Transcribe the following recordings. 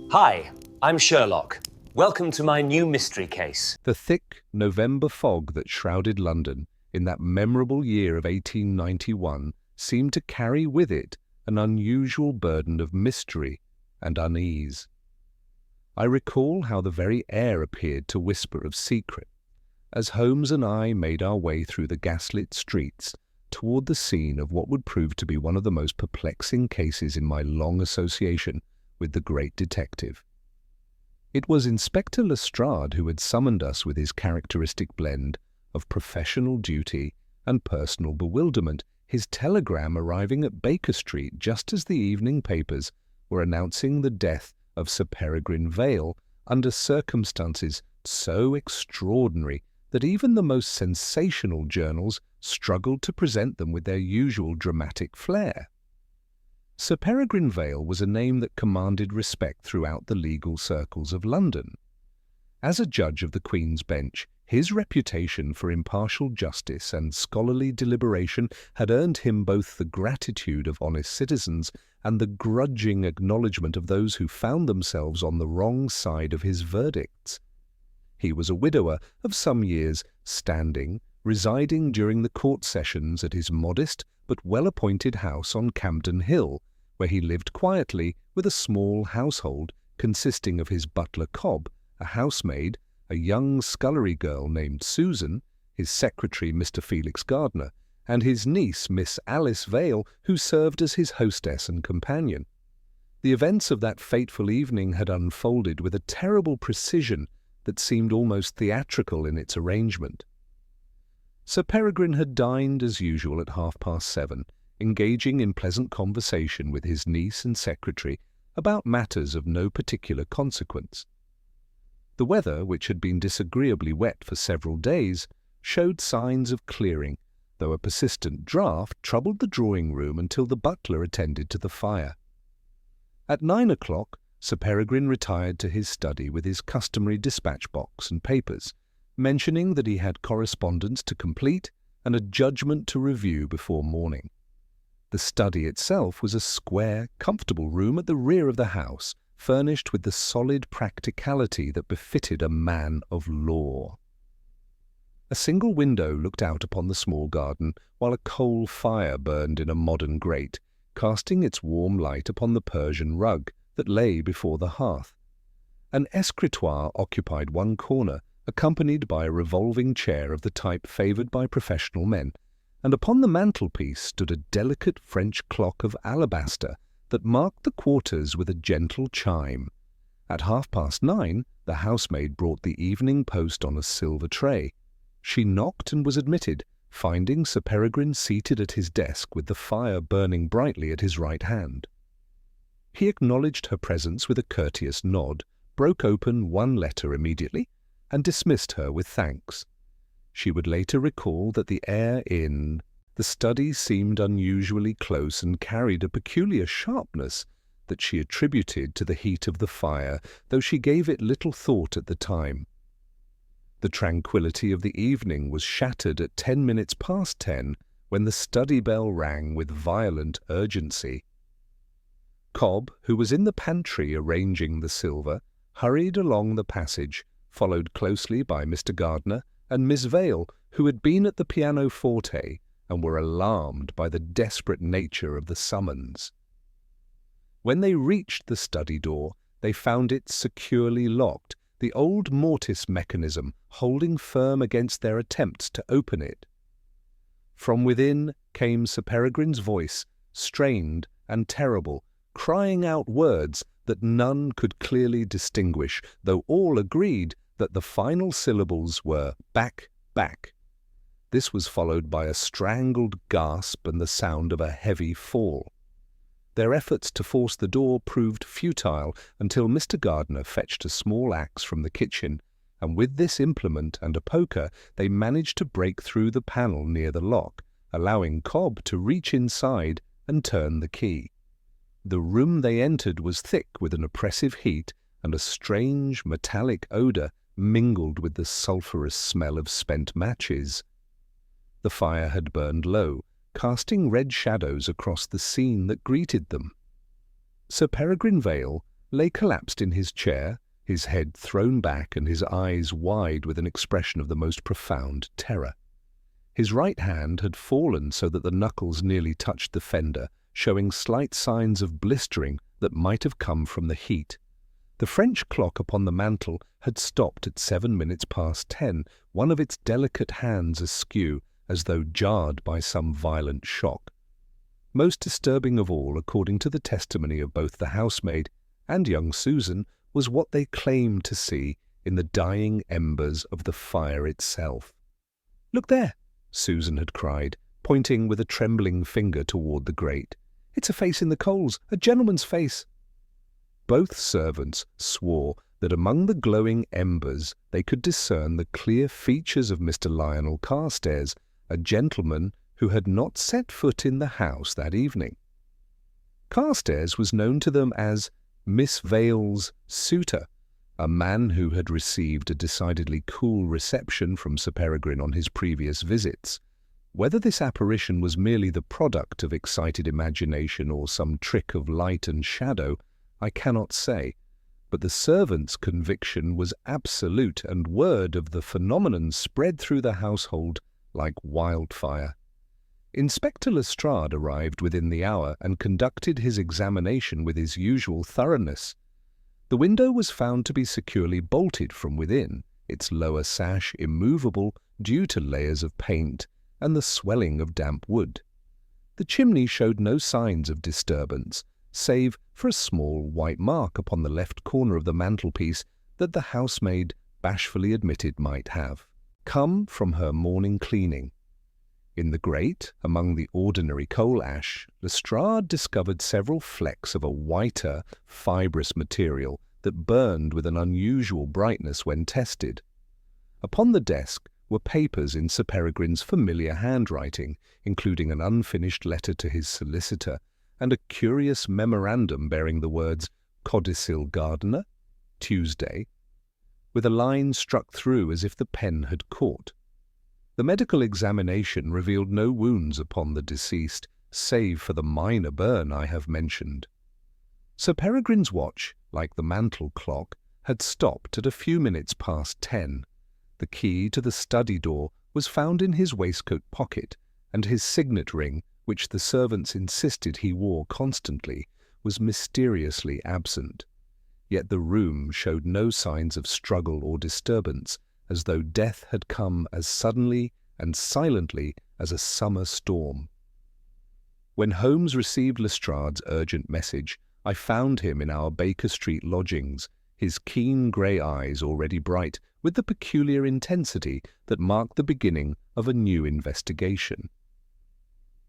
Hi, I'm Sherlock. Welcome to my new mystery case. The thick November fog that shrouded London in that memorable year of 1891 seemed to carry with it an unusual burden of mystery and unease. I recall how the very air appeared to whisper of secret, as Holmes and I made our way through the gaslit streets toward the scene of what would prove to be one of the most perplexing cases in my long association with the great detective. It was Inspector Lestrade who had summoned us with his characteristic blend of professional duty and personal bewilderment, his telegram arriving at Baker Street just as the evening papers were announcing the death of Sir Peregrine Vale under circumstances so extraordinary that even the most sensational journals struggled to present them with their usual dramatic flair. Sir Peregrine Vale was a name that commanded respect throughout the legal circles of London. As a judge of the Queen's Bench, his reputation for impartial justice and scholarly deliberation had earned him both the gratitude of honest citizens and the grudging acknowledgment of those who found themselves on the wrong side of his verdicts. He was a widower of some years' standing, residing during the court sessions at his modest but well-appointed house on Campden Hill, where he lived quietly with a small household consisting of his butler Cobb, a housemaid, a young scullery girl named Susan, his secretary Mr. Felix Gardner, and his niece Miss Alice Vale, who served as his hostess and companion. The events of that fateful evening had unfolded with a terrible precision that seemed almost theatrical in its arrangement. Sir Peregrine had dined as usual at 7:30, engaging in pleasant conversation with his niece and secretary about matters of no particular consequence. The weather, which had been disagreeably wet for several days, showed signs of clearing, though a persistent draught troubled the drawing-room until the butler attended to the fire. At 9 o'clock, Sir Peregrine retired to his study with his customary dispatch-box and papers, mentioning that he had correspondence to complete and a judgment to review before morning. The study itself was a square, comfortable room at the rear of the house, furnished with the solid practicality that befitted a man of law. A single window looked out upon the small garden, while a coal fire burned in a modern grate, casting its warm light upon the Persian rug that lay before the hearth. An escritoire occupied one corner, accompanied by a revolving chair of the type favoured by professional men, and upon the mantelpiece stood a delicate French clock of alabaster that marked the quarters with a gentle chime. At 9:30, the housemaid brought the evening post on a silver tray. She knocked and was admitted, finding Sir Peregrine seated at his desk with the fire burning brightly at his right hand. He acknowledged her presence with a courteous nod, broke open one letter immediately, and dismissed her with thanks. She would later recall that the air in the study seemed unusually close and carried a peculiar sharpness that she attributed to the heat of the fire, though she gave it little thought at the time. The tranquillity of the evening was shattered at 10 minutes past 10 when the study bell rang with violent urgency. Cobb, who was in the pantry arranging the silver, hurried along the passage, followed closely by Mr. Gardner and Miss Vale, who had been at the pianoforte and were alarmed by the desperate nature of the summons. When they reached the study door, they found it securely locked, the old mortice mechanism holding firm against their attempts to open it. From within came Sir Peregrine's voice, strained and terrible, crying out words that none could clearly distinguish, though all agreed that the final syllables were back, back. This was followed by a strangled gasp and the sound of a heavy fall. Their efforts to force the door proved futile until Mr. Gardner fetched a small axe from the kitchen, and with this implement and a poker they managed to break through the panel near the lock, allowing Cobb to reach inside and turn the key. The room they entered was thick with an oppressive heat, and a strange metallic odour mingled with the sulphurous smell of spent matches. The fire had burned low, casting red shadows across the scene that greeted them. Sir Peregrine Vale, lay collapsed in his chair, his head thrown back and his eyes wide with an expression of the most profound terror. His right hand had fallen so that the knuckles nearly touched the fender, showing slight signs of blistering that might have come from the heat. The French clock upon the mantel had stopped at 7 minutes past 10, one of its delicate hands askew, as though jarred by some violent shock. Most disturbing of all, according to the testimony of both the housemaid and young Susan, was what they claimed to see in the dying embers of the fire itself. "Look there!" Susan had cried, pointing with a trembling finger toward the grate. "It's a face in the coals, a gentleman's face." Both servants swore that among the glowing embers they could discern the clear features of Mr. Lionel Carstairs, a gentleman who had not set foot in the house that evening. Carstairs was known to them as Miss Vale's suitor, a man who had received a decidedly cool reception from Sir Peregrine on his previous visits. Whether this apparition was merely the product of excited imagination or some trick of light and shadow, I cannot say, but the servant's conviction was absolute, and word of the phenomenon spread through the household like wildfire. Inspector Lestrade arrived within the hour and conducted his examination with his usual thoroughness. The window was found to be securely bolted from within, its lower sash immovable due to layers of paint and the swelling of damp wood. The chimney showed no signs of disturbance, save for a small white mark upon the left corner of the mantelpiece that the housemaid bashfully admitted might have come from her morning cleaning. In the grate, among the ordinary coal ash, Lestrade discovered several flecks of a whiter, fibrous material that burned with an unusual brightness when tested. Upon the desk were papers in Sir Peregrine's familiar handwriting, including an unfinished letter to his solicitor, and a curious memorandum bearing the words "Codicil Gardener, Tuesday," with a line struck through as if the pen had caught. The medical examination revealed no wounds upon the deceased, save for the minor burn I have mentioned. Sir Peregrine's watch, like the mantel clock, had stopped at a few minutes past 10. The key to the study door was found in his waistcoat pocket, and his signet ring, which the servants insisted he wore constantly, was mysteriously absent. Yet the room showed no signs of struggle or disturbance, as though death had come as suddenly and silently as a summer storm. When Holmes received Lestrade's urgent message, I found him in our Baker Street lodgings, his keen grey eyes already bright with the peculiar intensity that marked the beginning of a new investigation.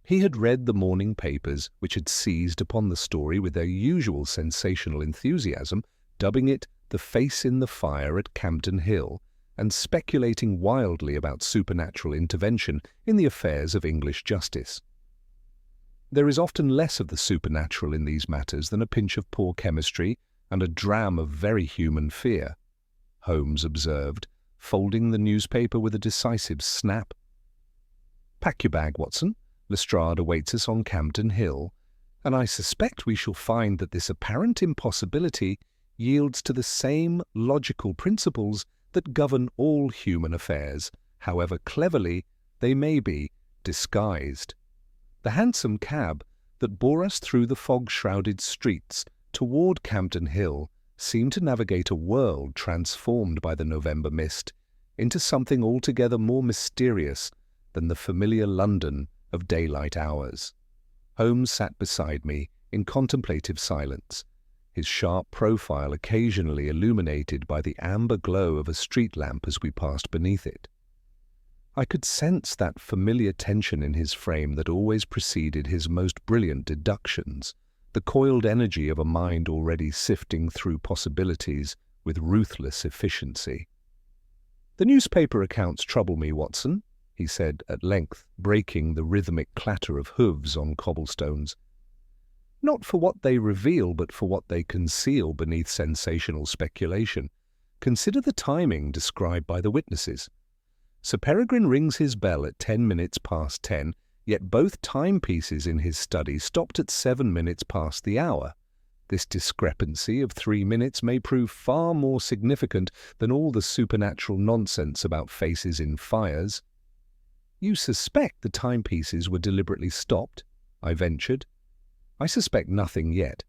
He had read the morning papers, which had seized upon the story with their usual sensational enthusiasm, dubbing it "The Face in the Fire at Campden Hill," and speculating wildly about supernatural intervention in the affairs of English justice. There is often less of the supernatural in these matters than a pinch of poor chemistry and a dram of very human fear, Holmes observed, folding the newspaper with a decisive snap. "Pack your bag, Watson. Lestrade awaits us on Campden Hill, and I suspect we shall find that this apparent impossibility yields to the same logical principles that govern all human affairs, however cleverly they may be disguised." The hansom cab that bore us through the fog-shrouded streets toward Campden Hill seemed to navigate a world transformed by the November mist into something altogether more mysterious than the familiar London of daylight hours. Holmes sat beside me in contemplative silence, his sharp profile occasionally illuminated by the amber glow of a street lamp as we passed beneath it. I could sense that familiar tension in his frame that always preceded his most brilliant deductions, the coiled energy of a mind already sifting through possibilities with ruthless efficiency. "The newspaper accounts trouble me, Watson," he said at length, breaking the rhythmic clatter of hooves on cobblestones. "Not for what they reveal, but for what they conceal beneath sensational speculation. Consider the timing described by the witnesses. Sir Peregrine rings his bell at 10 minutes past 10, yet both timepieces in his study stopped at 7 minutes past the hour. This discrepancy of 3 minutes may prove far more significant than all the supernatural nonsense about faces in fires. You suspect the timepieces were deliberately stopped? I ventured. I suspect nothing yet,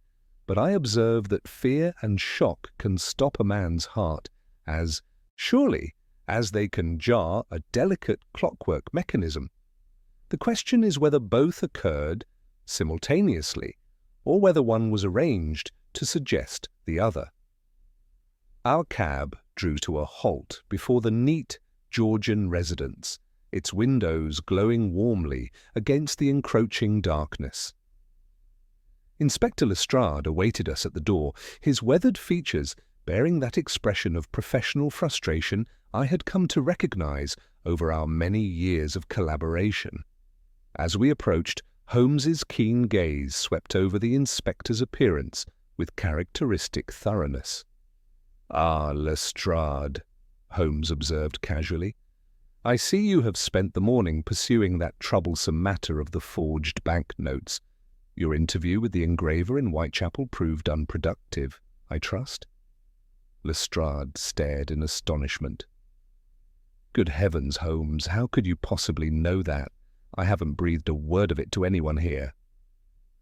but I observe that fear and shock can stop a man's heart as surely as they can jar a delicate clockwork mechanism. The question is whether both occurred simultaneously, or whether one was arranged to suggest the other. Our cab drew to a halt before the neat Georgian residence, its windows glowing warmly against the encroaching darkness. Inspector Lestrade awaited us at the door, his weathered features bearing that expression of professional frustration I had come to recognize over our many years of collaboration. As we approached, Holmes's keen gaze swept over the inspector's appearance with characteristic thoroughness. "Ah, Lestrade," Holmes observed casually, "I see you have spent the morning pursuing that troublesome matter of the forged banknotes. Your interview with the engraver in Whitechapel proved unproductive, I trust?" Lestrade stared in astonishment. "Good heavens, Holmes, how could you possibly know that? I haven't breathed a word of it to anyone here."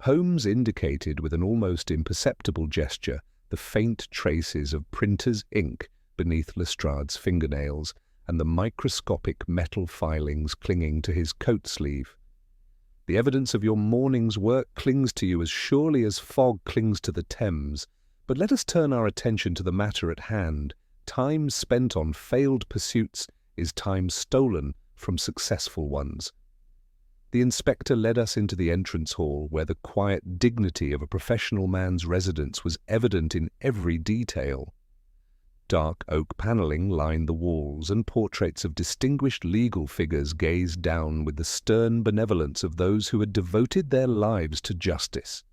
Holmes indicated with an almost imperceptible gesture the faint traces of printer's ink beneath Lestrade's fingernails and the microscopic metal filings clinging to his coat sleeve. "The evidence of your morning's work clings to you as surely as fog clings to the Thames. But let us turn our attention to the matter at hand. Time spent on failed pursuits is time stolen from successful ones." The inspector led us into the entrance hall, where the quiet dignity of a professional man's residence was evident in every detail. Dark oak panelling lined the walls, and portraits of distinguished legal figures gazed down with the stern benevolence of those who had devoted their lives to justice.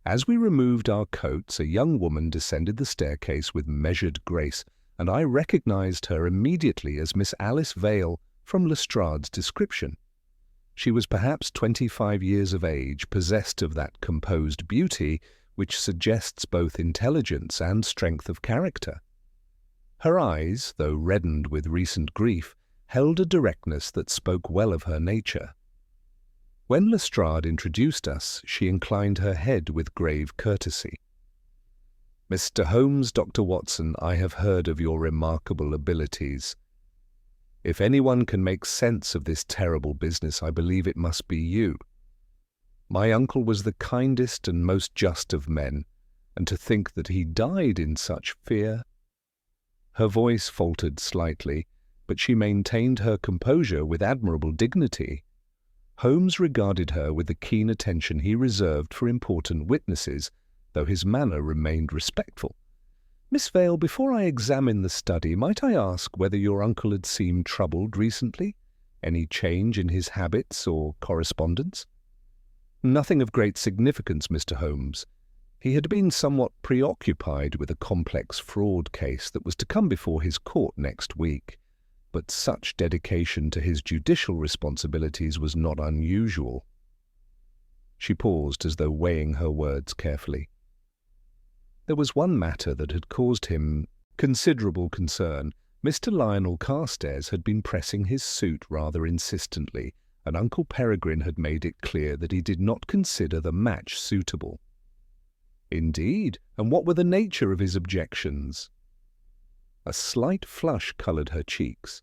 As we removed our coats, a young woman descended the staircase with measured grace, and I recognized her immediately as Miss Alice Vale from Lestrade's description. She was perhaps 25 years of age, possessed of that composed beauty which suggests both intelligence and strength of character. Her eyes, though reddened with recent grief, held a directness that spoke well of her nature. When Lestrade introduced us, she inclined her head with grave courtesy. "Mr. Holmes, Dr. Watson, I have heard of your remarkable abilities. If anyone can make sense of this terrible business, I believe it must be you. My uncle was the kindest and most just of men, and to think that he died in such fear—" Her voice faltered slightly, but she maintained her composure with admirable dignity. Holmes regarded her with the keen attention he reserved for important witnesses, though his manner remained respectful. "Miss Vale, before I examine the study, might I ask whether your uncle had seemed troubled recently? Any change in his habits or correspondence?" "Nothing of great significance, Mr. Holmes. He had been somewhat preoccupied with a complex fraud case that was to come before his court next week, but such dedication to his judicial responsibilities was not unusual." She paused as though weighing her words carefully. There was one matter that had caused him considerable concern. Mr. Lionel Carstairs had been pressing his suit rather insistently, and Uncle Peregrine had made it clear that he did not consider the match suitable. "Indeed, and what were the nature of his objections?" A slight flush coloured her cheeks.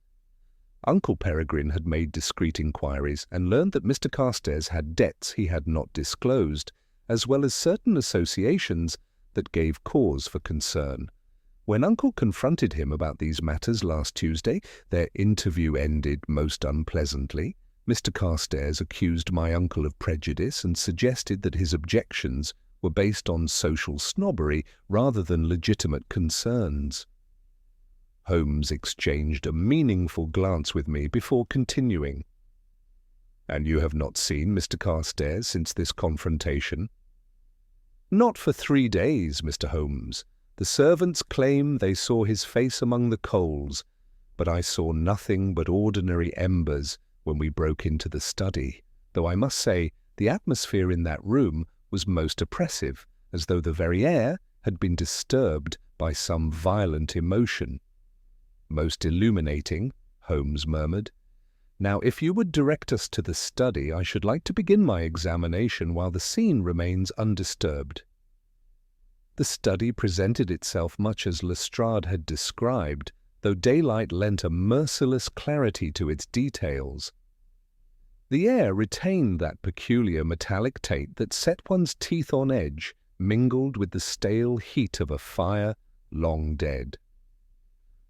Uncle Peregrine had made discreet inquiries and learned that Mr. Carstairs had debts he had not disclosed, as well as certain associations that gave cause for concern. When Uncle confronted him about these matters last Tuesday, their interview ended most unpleasantly. Mr. Carstairs accused my uncle of prejudice and suggested that his objections were based on social snobbery rather than legitimate concerns. Holmes exchanged a meaningful glance with me before continuing. "And you have not seen Mr. Carstairs since this confrontation?" "Not for 3 days, Mr. Holmes. The servants claim they saw his face among the coals, but I saw nothing but ordinary embers when we broke into the study, though I must say the atmosphere in that room was most oppressive, as though the very air had been disturbed by some violent emotion. "Most illuminating," Holmes murmured. "Now, if you would direct us to the study, I should like to begin my examination while the scene remains undisturbed." The study presented itself much as Lestrade had described, though daylight lent a merciless clarity to its details. The air retained that peculiar metallic taint that set one's teeth on edge, mingled with the stale heat of a fire long dead.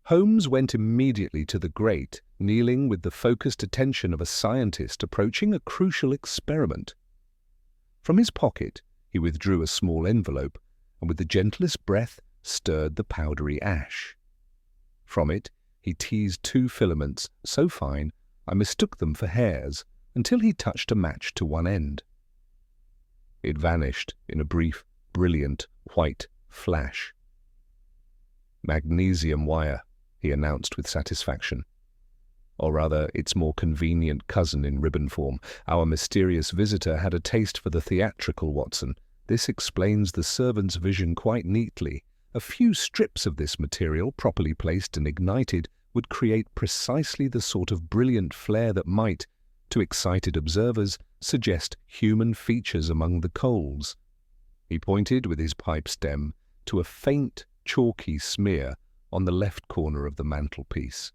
Holmes went immediately to the grate, kneeling with the focused attention of a scientist approaching a crucial experiment. From his pocket, he withdrew a small envelope, and with the gentlest breath stirred the powdery ash. From it, he teased 2 filaments, so fine I mistook them for hairs, until he touched a match to one end. It vanished in a brief, brilliant, white flash. "Magnesium wire," he announced with satisfaction. Or rather, its more convenient cousin in ribbon form. "Our mysterious visitor had a taste for the theatrical, Watson. This explains the servant's vision quite neatly. A few strips of this material, properly placed and ignited, would create precisely the sort of brilliant flare that might, to excited observers, suggest human features among the coals." He pointed with his pipe stem to a faint, chalky smear on the left corner of the mantelpiece.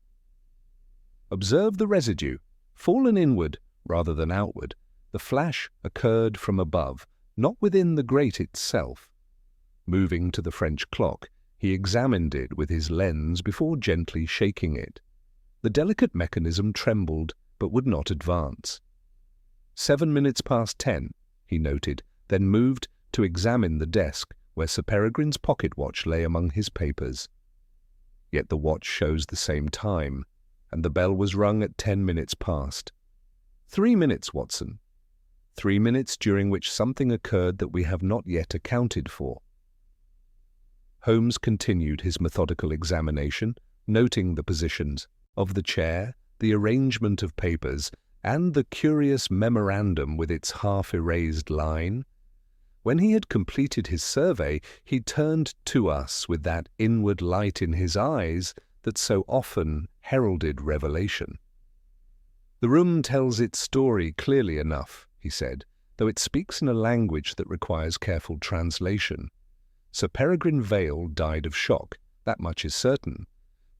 "Observe the residue. Fallen inward rather than outward, the flash occurred from above, not within the grate itself." Moving to the French clock, he examined it with his lens before gently shaking it. The delicate mechanism trembled, but would not advance. 7 minutes past 10, he noted, then moved to examine the desk where Sir Peregrine's pocket watch lay among his papers. Yet the watch shows the same time, and the bell was rung at 10 minutes past. 3 minutes, Watson. 3 minutes during which something occurred that we have not yet accounted for. Holmes continued his methodical examination, noting the positions of the chair, the arrangement of papers, and the curious memorandum with its half-erased line. When he had completed his survey, he turned to us with that inward light in his eyes that so often heralded revelation. "The room tells its story clearly enough," he said, "though it speaks in a language that requires careful translation. Sir Peregrine Vale died of shock, that much is certain,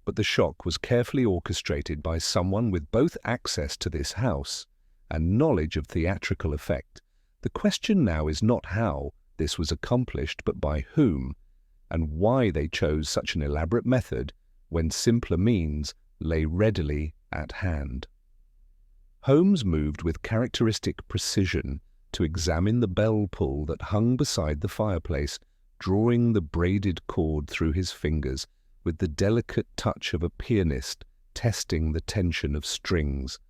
but the shock was carefully orchestrated by someone with both access to this house and knowledge of theatrical effect. The question now is not how this was accomplished, but by whom, and why they chose such an elaborate method when simpler means lay readily at hand." Holmes moved with characteristic precision to examine the bell pull that hung beside the fireplace, drawing the braided cord through his fingers with the delicate touch of a pianist testing the tension of strings.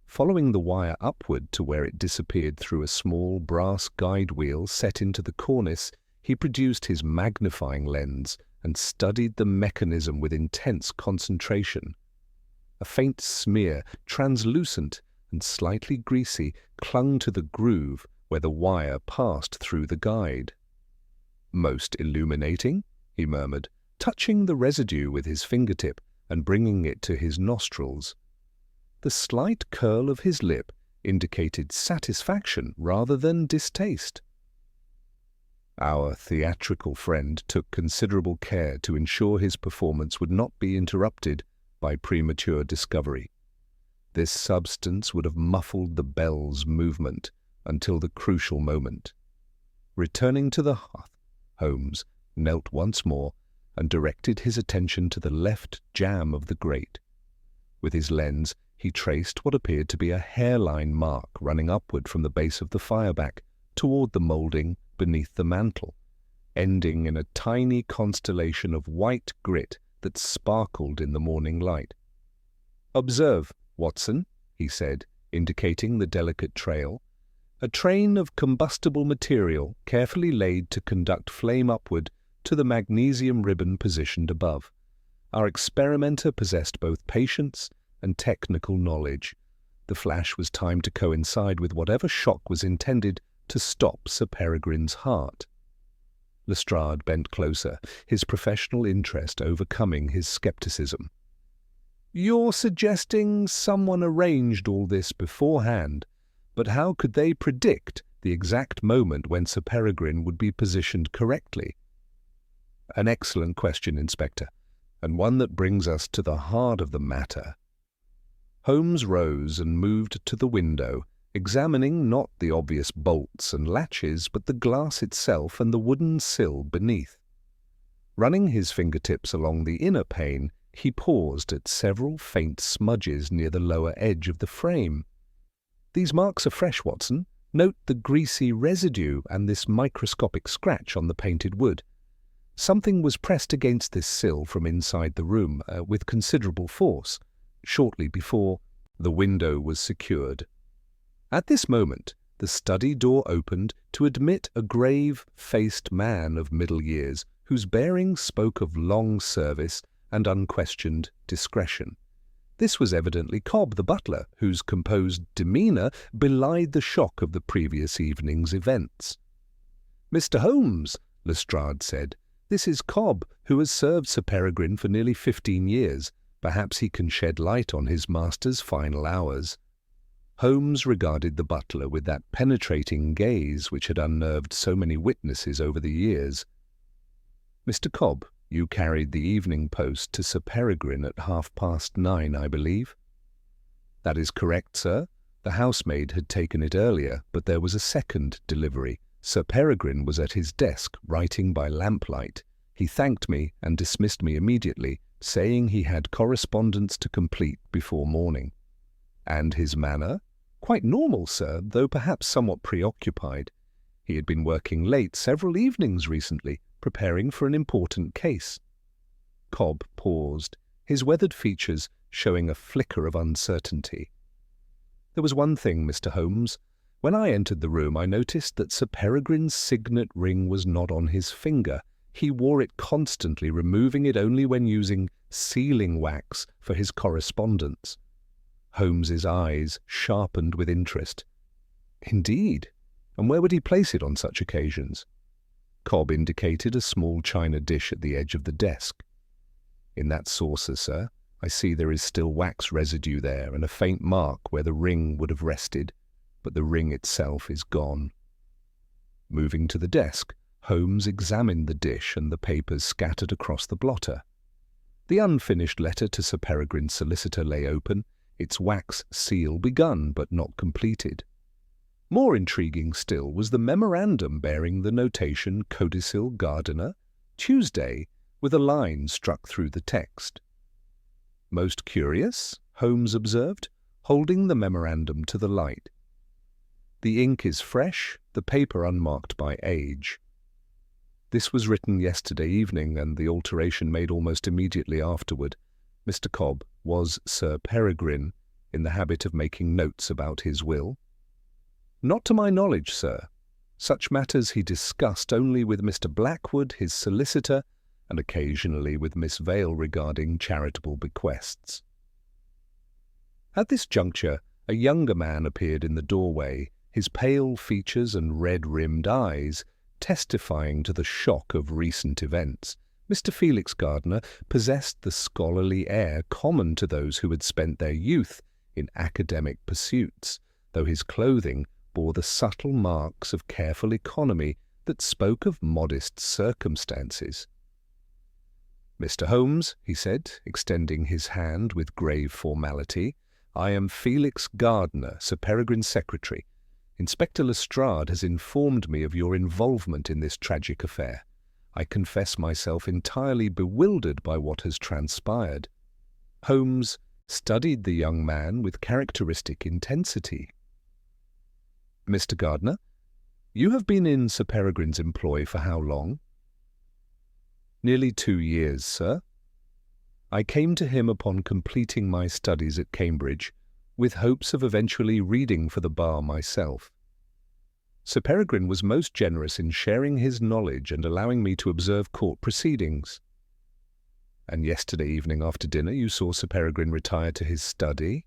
Following the wire upward to where it disappeared through a small brass guide wheel set into the cornice, he produced his magnifying lens and studied the mechanism with intense concentration. A faint smear, translucent and slightly greasy, clung to the groove where the wire passed through the guide. "Most illuminating," he murmured, touching the residue with his fingertip and bringing it to his nostrils. The slight curl of his lip indicated satisfaction rather than distaste. Our theatrical friend took considerable care to ensure his performance would not be interrupted by premature discovery. This substance would have muffled the bell's movement until the crucial moment. Returning to the hearth, Holmes knelt once more and directed his attention to the left jamb of the grate. With his lens, he traced what appeared to be a hairline mark running upward from the base of the fireback toward the moulding beneath the mantel, ending in a tiny constellation of white grit that sparkled in the morning light. "Observe, Watson," he said, indicating the delicate trail. "A train of combustible material carefully laid to conduct flame upward to the magnesium ribbon positioned above. Our experimenter possessed both patience and technical knowledge. The flash was timed to coincide with whatever shock was intended to stop Sir Peregrine's heart." Lestrade bent closer, his professional interest overcoming his scepticism. "You're suggesting someone arranged all this beforehand, but how could they predict the exact moment when Sir Peregrine would be positioned correctly?" "An excellent question, Inspector, and one that brings us to the heart of the matter." Holmes rose and moved to the window, examining not the obvious bolts and latches, but the glass itself and the wooden sill beneath. Running his fingertips along the inner pane, he paused at several faint smudges near the lower edge of the frame. "These marks are fresh, Watson. Note the greasy residue and this microscopic scratch on the painted wood. Something was pressed against this sill from inside the room with considerable force, shortly before the window was secured." At this moment, the study door opened to admit a grave-faced man of middle years, whose bearing spoke of long service and unquestioned discretion. This was evidently Cobb, the butler, whose composed demeanour belied the shock of the previous evening's events. "Mr. Holmes," Lestrade said, "this is Cobb, who has served Sir Peregrine for nearly 15 years. Perhaps he can shed light on his master's final hours." Holmes regarded the butler with that penetrating gaze which had unnerved so many witnesses over the years. "Mr. Cobb, you carried the evening post to Sir Peregrine at 9:30, I believe?" "That is correct, sir. The housemaid had taken it earlier, but there was a second delivery. Sir Peregrine was at his desk, writing by lamplight. He thanked me and dismissed me immediately, saying he had correspondence to complete before morning." "And his manner?" "Quite normal, sir, though perhaps somewhat preoccupied. He had been working late several evenings recently, preparing for an important case." Cobb paused, his weathered features showing a flicker of uncertainty. "There was one thing, Mr. Holmes. When I entered the room, I noticed that Sir Peregrine's signet ring was not on his finger. He wore it constantly, removing it only when using sealing wax for his correspondence." Holmes's eyes sharpened with interest. "Indeed? And where would he place it on such occasions?" Cobb indicated a small china dish at the edge of the desk. "In that saucer, sir. I see there is still wax residue there and a faint mark where the ring would have rested, but the ring itself is gone." Moving to the desk, Holmes examined the dish and the papers scattered across the blotter. The unfinished letter to Sir Peregrine's solicitor lay open, its wax seal begun but not completed. More intriguing still was the memorandum bearing the notation "Codicil Gardiner, Tuesday," with a line struck through the text. "Most curious," Holmes observed, holding the memorandum to the light. "The ink is fresh, the paper unmarked by age. This was written yesterday evening, and the alteration made almost immediately afterward. Mr. Cobb was Sir Peregrine, in the habit of making notes about his will?" "Not to my knowledge, sir. Such matters he discussed only with Mr. Blackwood, his solicitor, and occasionally with Miss Vale regarding charitable bequests." At this juncture, a younger man appeared in the doorway, his pale features and red-rimmed eyes testifying to the shock of recent events. Mr. Felix Gardiner possessed the scholarly air common to those who had spent their youth in academic pursuits, though his clothing bore the subtle marks of careful economy that spoke of modest circumstances. "Mr. Holmes," he said, extending his hand with grave formality, "I am Felix Gardiner, Sir Peregrine's secretary. Inspector Lestrade has informed me of your involvement in this tragic affair. I confess myself entirely bewildered by what has transpired." Holmes studied the young man with characteristic intensity. "Mr. Gardiner, you have been in Sir Peregrine's employ for how long?" "Nearly 2 years, sir. I came to him upon completing my studies at Cambridge, with hopes of eventually reading for the bar myself. Sir Peregrine was most generous in sharing his knowledge and allowing me to observe court proceedings." "And yesterday evening after dinner you saw Sir Peregrine retire to his study?"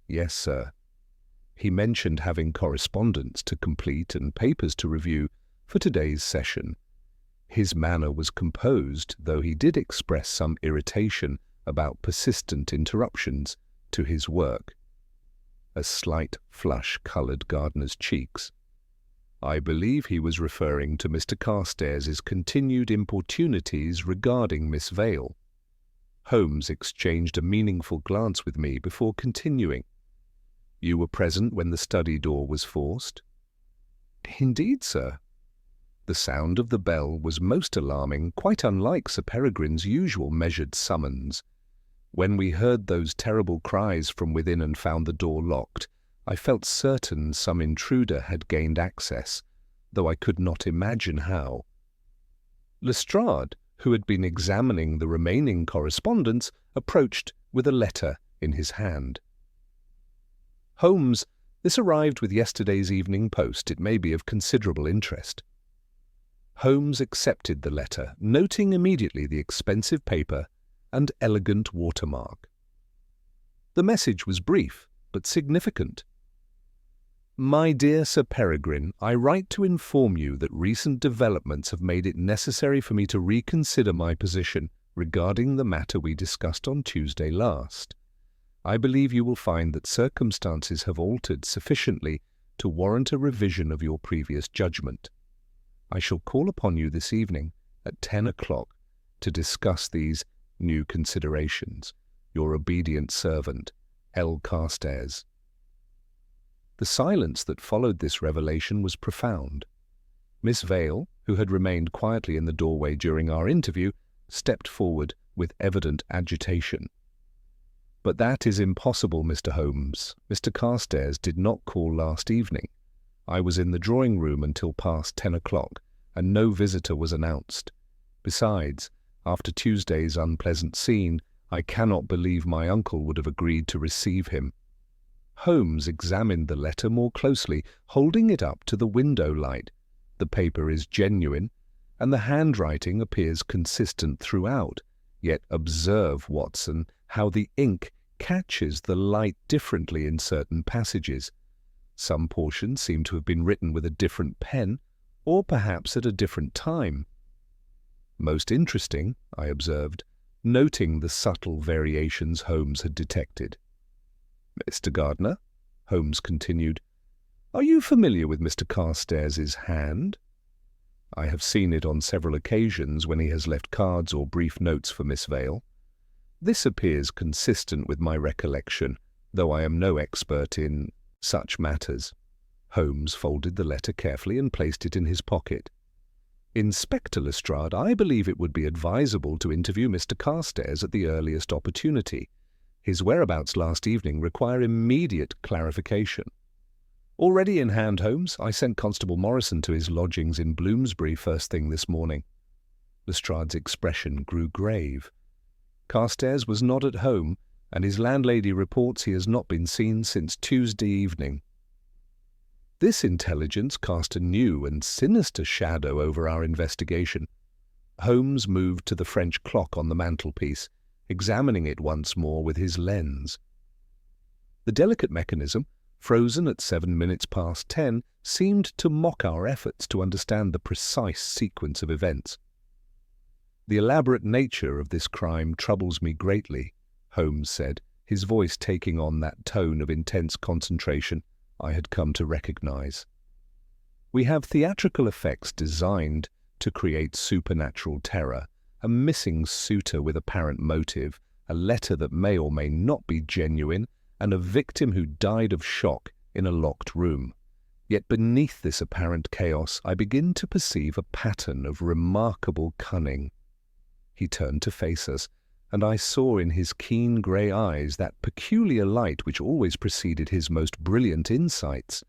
"Yes, sir. He mentioned having correspondence to complete and papers to review for today's session. His manner was composed, though he did express some irritation about persistent interruptions to his work. A slight flush coloured Gardner's cheeks. I believe he was referring to Mr. Carstairs's continued importunities regarding Miss Vale. Holmes exchanged a meaningful glance with me before continuing. You were present when the study door was forced? Indeed, sir. The sound of the bell was most alarming, quite unlike Sir Peregrine's usual measured summons. When we heard those terrible cries from within and found the door locked, I felt certain some intruder had gained access, though I could not imagine how. Lestrade, who had been examining the remaining correspondence, approached with a letter in his hand. Holmes, this arrived with yesterday's evening post. It may be of considerable interest. Holmes accepted the letter, noting immediately the expensive paper and elegant watermark. The message was brief, but significant. My dear Sir Peregrine, I write to inform you that recent developments have made it necessary for me to reconsider my position regarding the matter we discussed on Tuesday last. I believe you will find that circumstances have altered sufficiently to warrant a revision of your previous judgment. I shall call upon you this evening at 10 o'clock to discuss these new considerations. Your obedient servant, L. Carstairs. The silence that followed this revelation was profound. Miss Vale, who had remained quietly in the doorway during our interview, stepped forward with evident agitation. But that is impossible, Mr. Holmes. Mr. Carstairs did not call last evening. I was in the drawing-room until past 10 o'clock, and no visitor was announced. Besides, after Tuesday's unpleasant scene, I cannot believe my uncle would have agreed to receive him. Holmes examined the letter more closely, holding it up to the window light. The paper is genuine, and the handwriting appears consistent throughout. Yet observe, Watson, how the ink catches the light differently in certain passages. Some portions seem to have been written with a different pen, or perhaps at a different time. Most interesting, I observed, noting the subtle variations Holmes had detected. Mr. Gardner, Holmes continued, are you familiar with Mr. Carstairs's hand? I have seen it on several occasions when he has left cards or brief notes for Miss Vale. This appears consistent with my recollection, though I am no expert in such matters. Holmes folded the letter carefully and placed it in his pocket. Inspector Lestrade, I believe it would be advisable to interview Mr. Carstairs at the earliest opportunity. His whereabouts last evening require immediate clarification. Already in hand, Holmes. I sent Constable Morrison to his lodgings in Bloomsbury first thing this morning. Lestrade's expression grew grave. Carstairs was not at home, and his landlady reports he has not been seen since Tuesday evening. This intelligence cast a new and sinister shadow over our investigation. Holmes moved to the French clock on the mantelpiece, examining it once more with his lens. The delicate mechanism, frozen at 7 minutes past 10, seemed to mock our efforts to understand the precise sequence of events. The elaborate nature of this crime troubles me greatly, Holmes said, his voice taking on that tone of intense concentration I had come to recognize. We have theatrical effects designed to create supernatural terror, a missing suitor with apparent motive, a letter that may or may not be genuine, and a victim who died of shock in a locked room. Yet beneath this apparent chaos, I begin to perceive a pattern of remarkable cunning. He turned to face us, and I saw in his keen grey eyes that peculiar light which always preceded his most brilliant insights.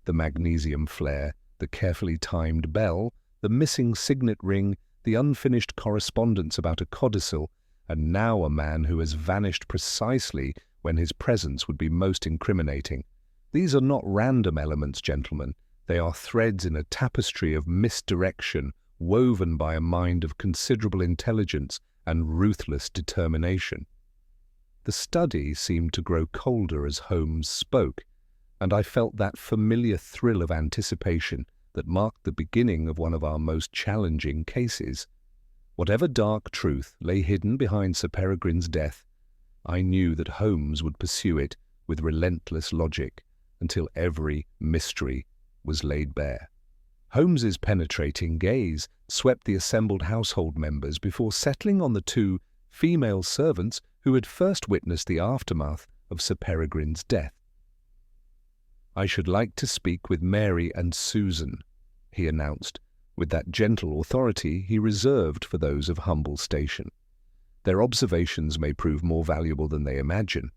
The magnesium flare, the carefully timed bell, the missing signet ring, the unfinished correspondence about a codicil, and now a man who has vanished precisely when his presence would be most incriminating. These are not random elements, gentlemen. They are threads in a tapestry of misdirection woven by a mind of considerable intelligence and ruthless determination. The study seemed to grow colder as Holmes spoke, and I felt that familiar thrill of anticipation that marked the beginning of one of our most challenging cases. Whatever dark truth lay hidden behind Sir Peregrine's death, I knew that Holmes would pursue it with relentless logic until every mystery was laid bare. Holmes's penetrating gaze swept the assembled household members before settling on the two female servants who had first witnessed the aftermath of Sir Peregrine's death. "I should like to speak with Mary and Susan," he announced, with that gentle authority he reserved for those of humble station. "Their observations may prove more valuable than they imagine."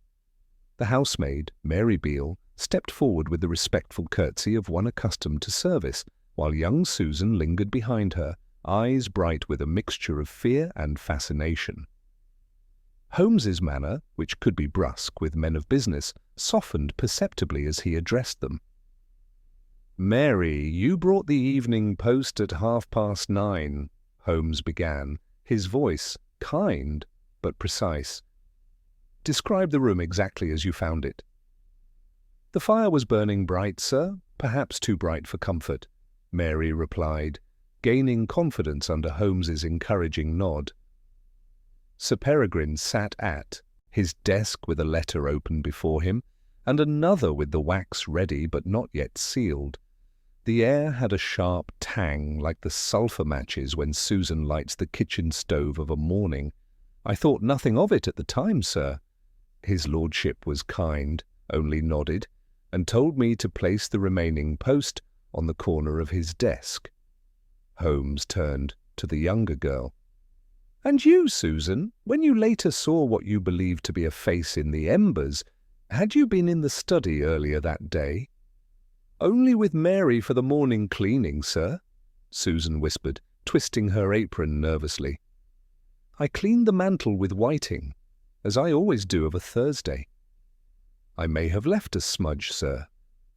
The housemaid, Mary Beale, stepped forward with the respectful curtsy of one accustomed to service, while young Susan lingered behind her, eyes bright with a mixture of fear and fascination. Holmes's manner, which could be brusque with men of business, softened perceptibly as he addressed them. "Mary, you brought the Evening Post at 9:30, Holmes began, his voice kind but precise. "Describe the room exactly as you found it." "The fire was burning bright, sir, perhaps too bright for comfort," Mary replied, gaining confidence under Holmes's encouraging nod. Sir Peregrine sat at his desk with a letter open before him, and another with the wax ready but not yet sealed. The air had a sharp tang like the sulphur matches when Susan lights the kitchen stove of a morning. "I thought nothing of it at the time, sir." His lordship was kind, only nodded, and told me to place the remaining post on the corner of his desk. Holmes turned to the younger girl. "And you, Susan, when you later saw what you believed to be a face in the embers, had you been in the study earlier that day?" "Only with Mary for the morning cleaning, sir," Susan whispered, twisting her apron nervously. "I cleaned the mantel with whiting, as I always do of a Thursday." "I may have left a smudge, sir,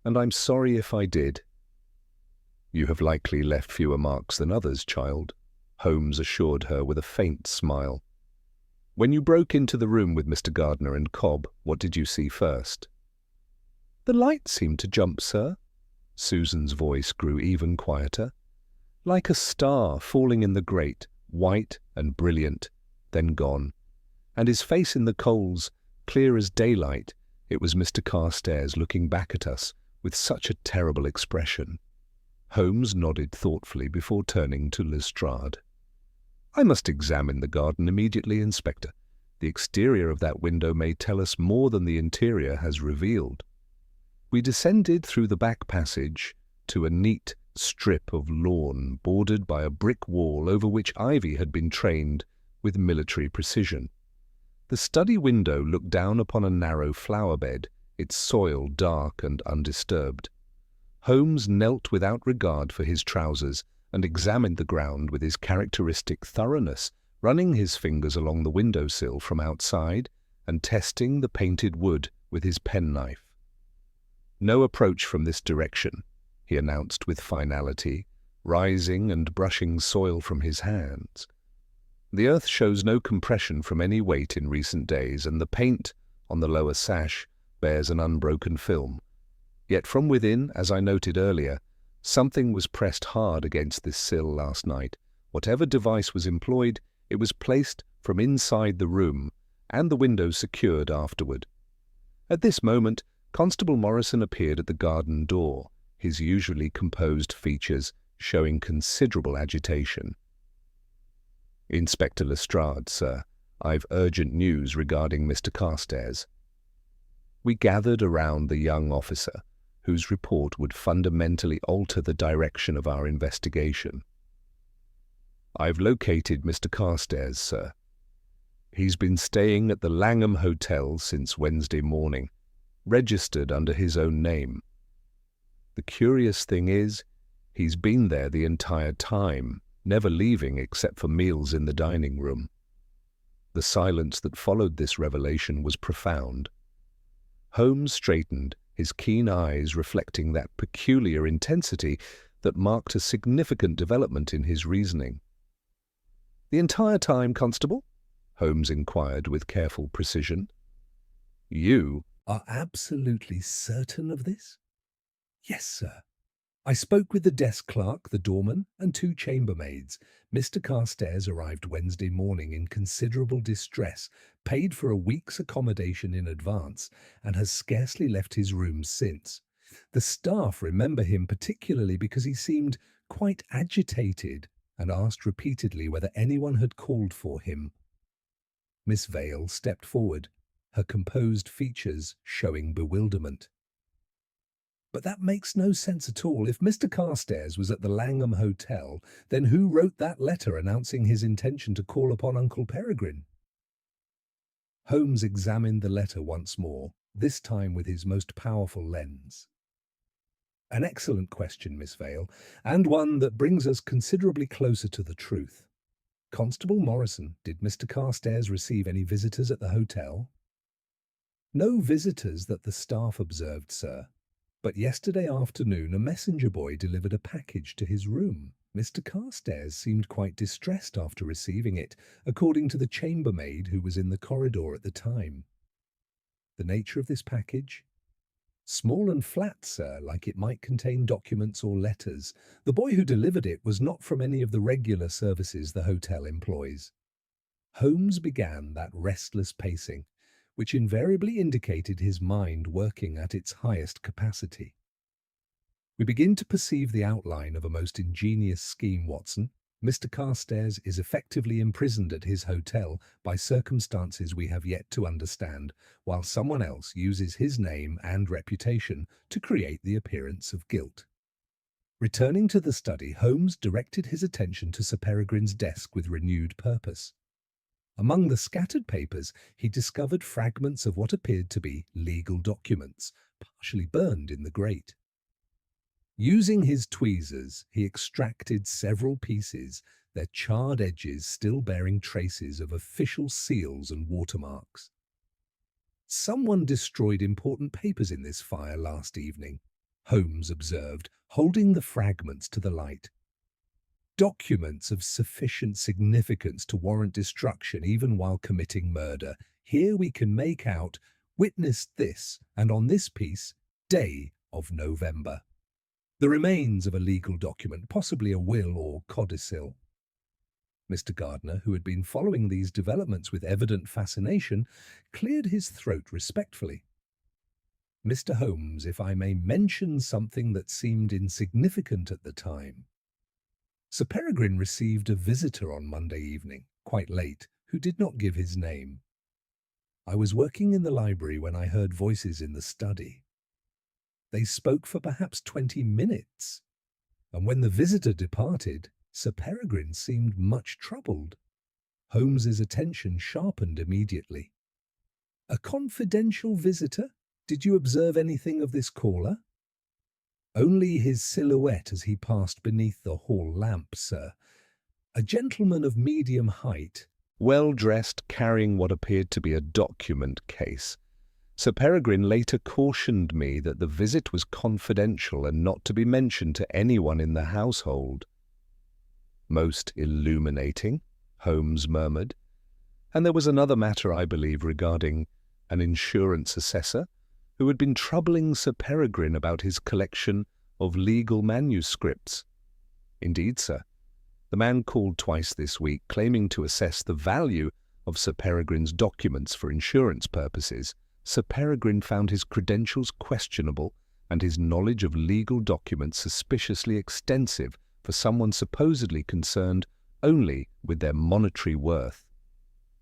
and I'm sorry if I did." "You have likely left fewer marks than others, child," Holmes assured her with a faint smile. "When you broke into the room with Mr. Gardner and Cobb, what did you see first?" "The light seemed to jump, sir." Susan's voice grew even quieter. "Like a star falling in the grate, white and brilliant, then gone. And his face in the coals, clear as daylight. It was Mr. Carstairs looking back at us with such a terrible expression." Holmes nodded thoughtfully before turning to Lestrade. "I must examine the garden immediately, Inspector. The exterior of that window may tell us more than the interior has revealed." We descended through the back passage to a neat strip of lawn bordered by a brick wall over which ivy had been trained with military precision. The study window looked down upon a narrow flower bed, its soil dark and undisturbed. Holmes knelt without regard for his trousers and examined the ground with his characteristic thoroughness, running his fingers along the window-sill from outside and testing the painted wood with his penknife. "No approach from this direction," he announced with finality, rising and brushing soil from his hands. "The earth shows no compression from any weight in recent days, and the paint on the lower sash bears an unbroken film. Yet from within, as I noted earlier, something was pressed hard against this sill last night. Whatever device was employed, it was placed from inside the room, and the window secured afterward." At this moment, Constable Morrison appeared at the garden door, his usually composed features showing considerable agitation. "Inspector Lestrade, sir. I've urgent news regarding Mr. Carstairs." We gathered around the young officer, whose report would fundamentally alter the direction of our investigation. "I've located Mr. Carstairs, sir. He's been staying at the Langham Hotel since Wednesday morning, registered under his own name. The curious thing is, he's been there the entire time, never leaving except for meals in the dining room." The silence that followed this revelation was profound. Holmes straightened, his keen eyes reflecting that peculiar intensity that marked a significant development in his reasoning. "The entire time, Constable?" Holmes inquired with careful precision. "You are absolutely certain of this?" "Yes, sir." I spoke with the desk clerk, the doorman, and two chambermaids. Mr. Carstairs arrived Wednesday morning in considerable distress, paid for a week's accommodation in advance, and has scarcely left his rooms since. The staff remember him particularly because he seemed quite agitated and asked repeatedly whether anyone had called for him. Miss Vale stepped forward, her composed features showing bewilderment. But that makes no sense at all. If Mr. Carstairs was at the Langham Hotel, then who wrote that letter announcing his intention to call upon Uncle Peregrine? Holmes examined the letter once more, this time with his most powerful lens. An excellent question, Miss Vale, and one that brings us considerably closer to the truth. Constable Morrison, did Mr. Carstairs receive any visitors at the hotel? No visitors that the staff observed, sir. But yesterday afternoon a messenger boy delivered a package to his room. Mr. Carstairs seemed quite distressed after receiving it, according to the chambermaid who was in the corridor at the time. The nature of this package? Small and flat, sir, like it might contain documents or letters. The boy who delivered it was not from any of the regular services the hotel employs. Holmes began that restless pacing, which invariably indicated his mind working at its highest capacity. We begin to perceive the outline of a most ingenious scheme, Watson. Mr. Carstairs is effectively imprisoned at his hotel by circumstances we have yet to understand, while someone else uses his name and reputation to create the appearance of guilt. Returning to the study, Holmes directed his attention to Sir Peregrine's desk with renewed purpose. Among the scattered papers, he discovered fragments of what appeared to be legal documents, partially burned in the grate. Using his tweezers, he extracted several pieces, their charred edges still bearing traces of official seals and watermarks. "Someone destroyed important papers in this fire last evening," Holmes observed, holding the fragments to the light. "Documents of sufficient significance to warrant destruction even while committing murder. Here we can make out, witnessed this, and on this piece, day of November. The remains of a legal document, possibly a will or codicil." Mr. Gardner, who had been following these developments with evident fascination, cleared his throat respectfully. "Mr. Holmes, if I may mention something that seemed insignificant at the time. Sir Peregrine received a visitor on Monday evening, quite late, who did not give his name. I was working in the library when I heard voices in the study. They spoke for perhaps 20 minutes, and when the visitor departed, Sir Peregrine seemed much troubled." Holmes's attention sharpened immediately. "A confidential visitor? Did you observe anything of this caller?" "Only his silhouette as he passed beneath the hall lamp, sir. A gentleman of medium height, well-dressed, carrying what appeared to be a document case. Sir Peregrine later cautioned me that the visit was confidential and not to be mentioned to anyone in the household." "Most illuminating," Holmes murmured. "And there was another matter, I believe, regarding an insurance assessor who had been troubling Sir Peregrine about his collection of legal manuscripts." "Indeed, sir. The man called twice this week, claiming to assess the value of Sir Peregrine's documents for insurance purposes. Sir Peregrine found his credentials questionable and his knowledge of legal documents suspiciously extensive for someone supposedly concerned only with their monetary worth."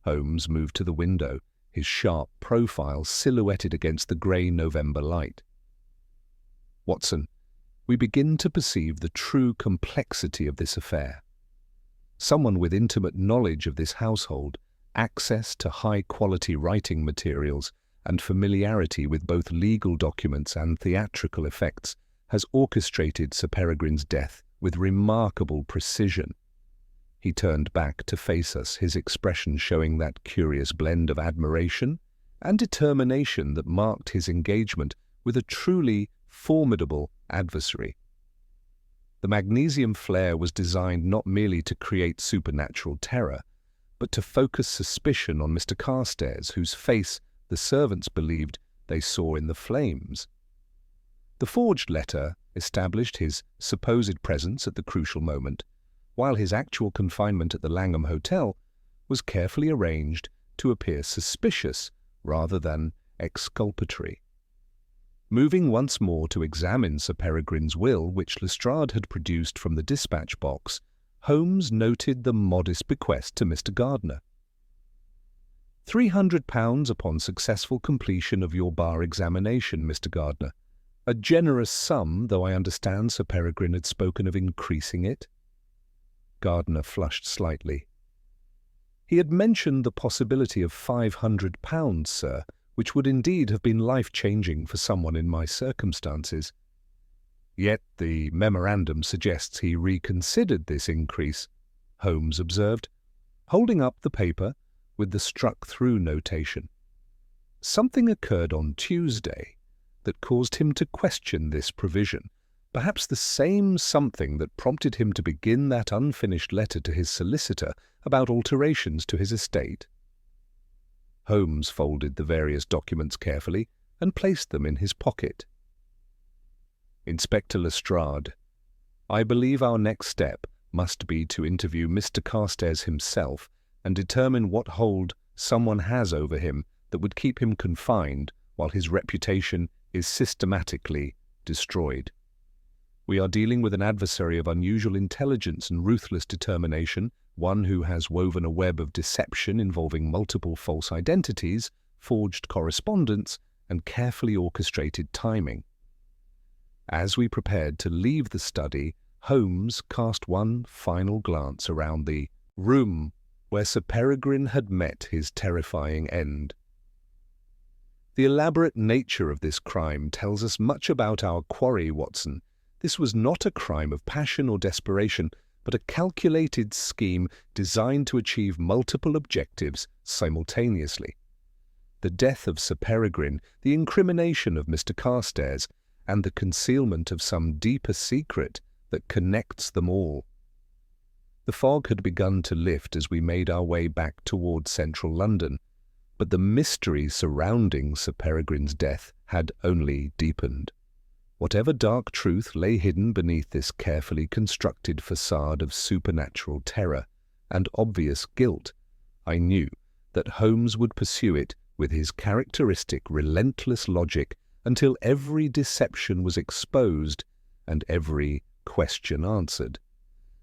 Holmes moved to the window, his sharp profile silhouetted against the grey November light. "Watson, we begin to perceive the true complexity of this affair. Someone with intimate knowledge of this household, access to high-quality writing materials, and familiarity with both legal documents and theatrical effects has orchestrated Sir Peregrine's death with remarkable precision." He turned back to face us, his expression showing that curious blend of admiration and determination that marked his engagement with a truly formidable adversary. The magnesium flare was designed not merely to create supernatural terror, but to focus suspicion on Mr. Carstairs, whose face the servants believed they saw in the flames. The forged letter established his supposed presence at the crucial moment, while his actual confinement at the Langham Hotel was carefully arranged to appear suspicious rather than exculpatory. Moving once more to examine Sir Peregrine's will, which Lestrade had produced from the dispatch box, Holmes noted the modest bequest to Mr. Gardiner. £300 upon successful completion of your bar examination, Mr. Gardiner. A generous sum, though I understand Sir Peregrine had spoken of increasing it. Gardiner flushed slightly. He had mentioned the possibility of £500, sir, which would indeed have been life-changing for someone in my circumstances. Yet the memorandum suggests he reconsidered this increase, Holmes observed, holding up the paper with the struck-through notation. Something occurred on Tuesday that caused him to question this provision, perhaps the same something that prompted him to begin that unfinished letter to his solicitor about alterations to his estate. Holmes folded the various documents carefully and placed them in his pocket. Inspector Lestrade, I believe our next step must be to interview Mr. Carstairs himself and determine what hold someone has over him that would keep him confined while his reputation is systematically destroyed. We are dealing with an adversary of unusual intelligence and ruthless determination, one who has woven a web of deception involving multiple false identities, forged correspondence, and carefully orchestrated timing. As we prepared to leave the study, Holmes cast one final glance around the room where Sir Peregrine had met his terrifying end. The elaborate nature of this crime tells us much about our quarry, Watson. This was not a crime of passion or desperation, but a calculated scheme designed to achieve multiple objectives simultaneously. The death of Sir Peregrine, the incrimination of Mr. Carstairs, and the concealment of some deeper secret that connects them all. The fog had begun to lift as we made our way back towards central London, but the mystery surrounding Sir Peregrine's death had only deepened. Whatever dark truth lay hidden beneath this carefully constructed facade of supernatural terror and obvious guilt, I knew that Holmes would pursue it with his characteristic relentless logic until every deception was exposed and every question answered.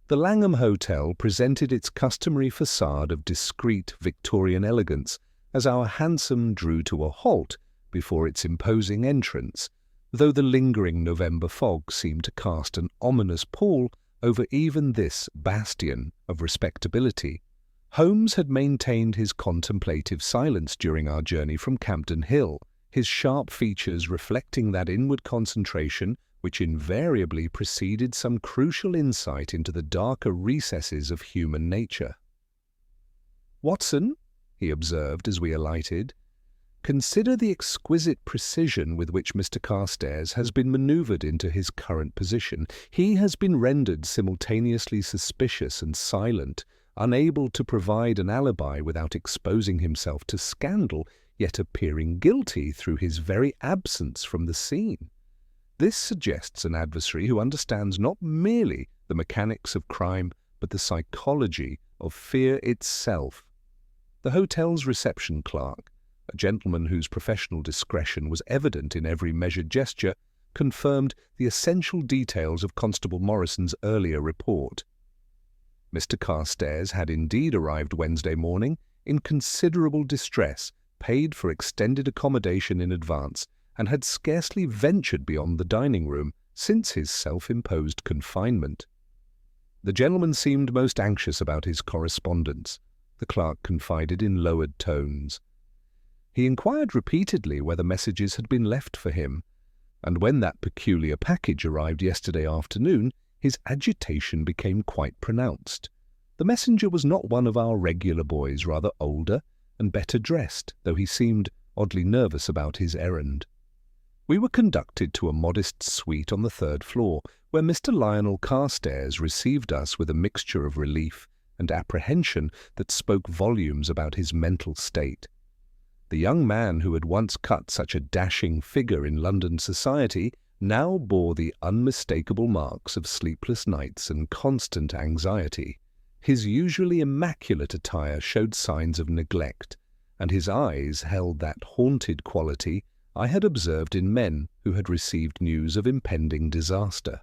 The Langham Hotel presented its customary facade of discreet Victorian elegance as our hansom drew to a halt before its imposing entrance, though the lingering November fog seemed to cast an ominous pall over even this bastion of respectability. Holmes had maintained his contemplative silence during our journey from Campden Hill, his sharp features reflecting that inward concentration which invariably preceded some crucial insight into the darker recesses of human nature. "Watson," he observed as we alighted, "consider the exquisite precision with which Mr. Carstairs has been manoeuvred into his current position. He has been rendered simultaneously suspicious and silent, unable to provide an alibi without exposing himself to scandal, yet appearing guilty through his very absence from the scene. This suggests an adversary who understands not merely the mechanics of crime, but the psychology of fear itself." The hotel's reception clerk, a gentleman whose professional discretion was evident in every measured gesture, confirmed the essential details of Constable Morrison's earlier report. Mr. Carstairs had indeed arrived Wednesday morning in considerable distress, paid for extended accommodation in advance, and had scarcely ventured beyond the dining-room since his self-imposed confinement. The gentleman seemed most anxious about his correspondence, the clerk confided in lowered tones. He inquired repeatedly whether messages had been left for him, and when that peculiar package arrived yesterday afternoon, his agitation became quite pronounced. The messenger was not one of our regular boys, rather older and better dressed, though he seemed oddly nervous about his errand. We were conducted to a modest suite on the third floor, where Mr. Lionel Carstairs received us with a mixture of relief and apprehension that spoke volumes about his mental state. The young man who had once cut such a dashing figure in London society now bore the unmistakable marks of sleepless nights and constant anxiety. His usually immaculate attire showed signs of neglect, and his eyes held that haunted quality I had observed in men who had received news of impending disaster.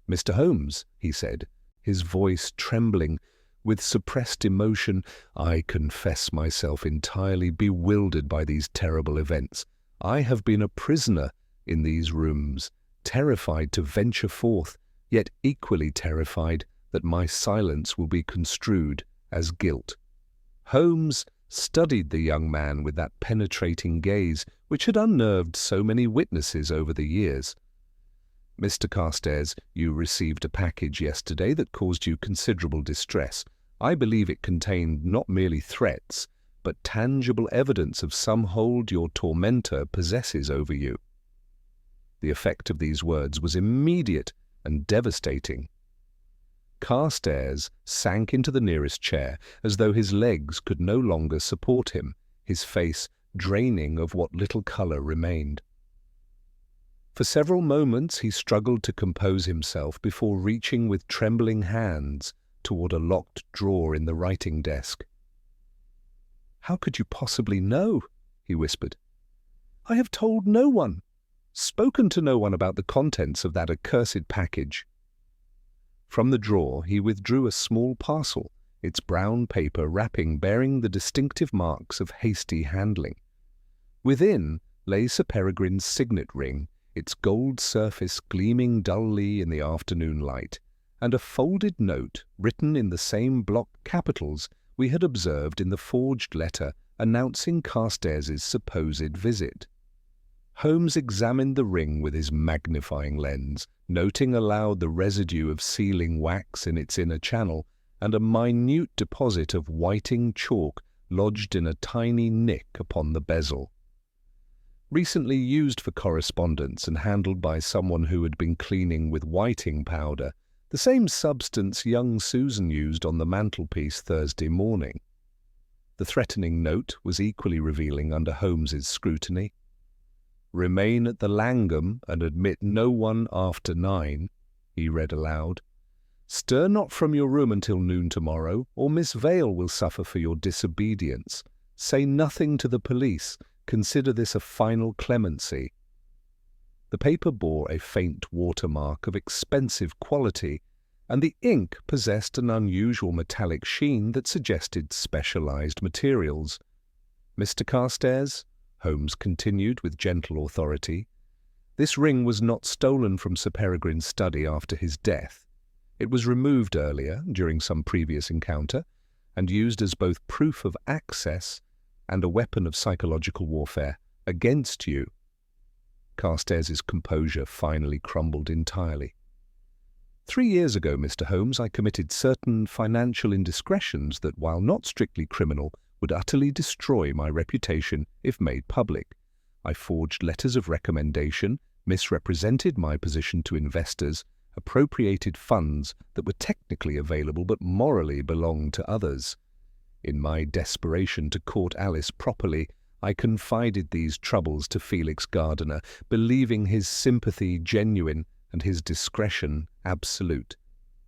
"Mr. Holmes," he said, his voice trembling with suppressed emotion, "I confess myself entirely bewildered by these terrible events. I have been a prisoner in these rooms, terrified to venture forth, yet equally terrified that my silence will be construed as guilt." Holmes studied the young man with that penetrating gaze which had unnerved so many witnesses over the years. "Mr. Carstairs, you received a package yesterday that caused you considerable distress. I believe it contained not merely threats, but tangible evidence of some hold your tormentor possesses over you." The effect of these words was immediate and devastating. Carstairs sank into the nearest chair as though his legs could no longer support him, his face draining of what little colour remained. For several moments he struggled to compose himself before reaching with trembling hands toward a locked drawer in the writing desk. "How could you possibly know?" he whispered. "I have told no one, spoken to no one about the contents of that accursed package." From the drawer he withdrew a small parcel, its brown paper wrapping bearing the distinctive marks of hasty handling. Within lay Sir Peregrine's signet ring, its gold surface gleaming dully in the afternoon light, and a folded note written in the same block capitals we had observed in the forged letter announcing Carstairs's supposed visit. Holmes examined the ring with his magnifying lens, noting aloud the residue of sealing wax in its inner channel and a minute deposit of whiting chalk lodged in a tiny nick upon the bezel. Recently used for correspondence and handled by someone who had been cleaning with whiting powder, the same substance young Susan used on the mantelpiece Thursday morning. The threatening note was equally revealing under Holmes's scrutiny. "Remain at the Langham and admit no one after 9, he read aloud. "Stir not from your room until noon tomorrow, or Miss Vale will suffer for your disobedience. Say nothing to the police. Consider this a final clemency." The paper bore a faint watermark of expensive quality, and the ink possessed an unusual metallic sheen that suggested specialized materials. "Mr. Carstairs," Holmes continued with gentle authority, "this ring was not stolen from Sir Peregrine's study after his death. It was removed earlier, during some previous encounter, and used as both proof of access and a weapon of psychological warfare against you." Carstairs's composure finally crumbled entirely. "3 years ago, Mr. Holmes, I committed certain financial indiscretions that, while not strictly criminal, would utterly destroy my reputation if made public. I forged letters of recommendation, misrepresented my position to investors, appropriated funds that were technically available but morally belonged to others. In my desperation to court Alice properly, I confided these troubles to Felix Gardiner, believing his sympathy genuine and his discretion absolute."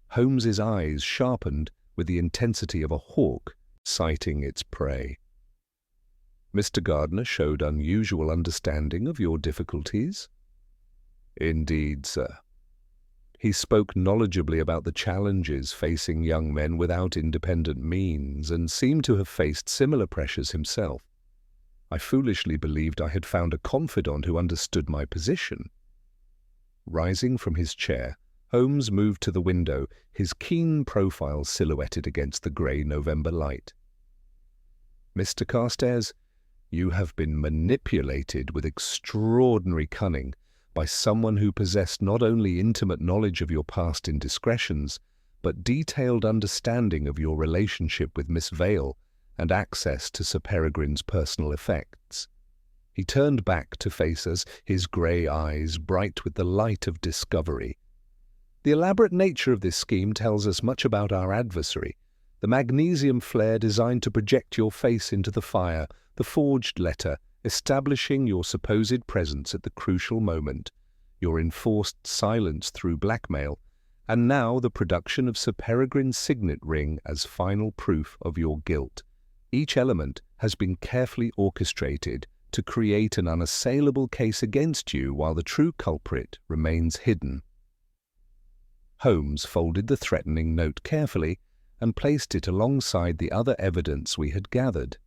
Holmes's eyes sharpened with the intensity of a hawk sighting its prey. "Mr. Gardiner showed unusual understanding of your difficulties?" "Indeed, sir. He spoke knowledgeably about the challenges facing young men without independent means, and seemed to have faced similar pressures himself. I foolishly believed I had found a confidant who understood my position." Rising from his chair, Holmes moved to the window, his keen profile silhouetted against the grey November light. "Mr. Carstairs, you have been manipulated with extraordinary cunning by someone who possessed not only intimate knowledge of your past indiscretions, but detailed understanding of your relationship with Miss Vale and access to Sir Peregrine's personal effects." He turned back to face us, his grey eyes bright with the light of discovery. "The elaborate nature of this scheme tells us much about our adversary. The magnesium flare designed to project your face into the fire, the forged letter, establishing your supposed presence at the crucial moment, your enforced silence through blackmail, and now the production of Sir Peregrine's signet ring as final proof of your guilt. Each element has been carefully orchestrated to create an unassailable case against you while the true culprit remains hidden. Holmes folded the threatening note carefully and placed it alongside the other evidence we had gathered.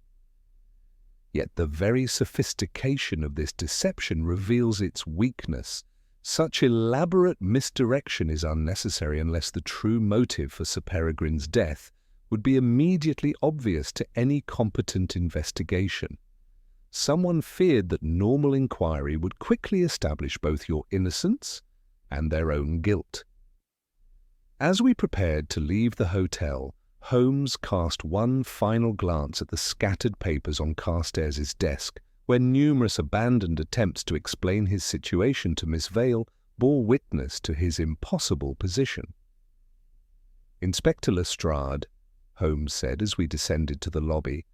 Yet the very sophistication of this deception reveals its weakness. Such elaborate misdirection is unnecessary unless the true motive for Sir Peregrine's death would be immediately obvious to any competent investigation. Someone feared that normal inquiry would quickly establish both your innocence and their own guilt. As we prepared to leave the hotel, Holmes cast one final glance at the scattered papers on Carstairs' desk, where numerous abandoned attempts to explain his situation to Miss Vale bore witness to his impossible position. "Inspector Lestrade," Holmes said as we descended to the lobby,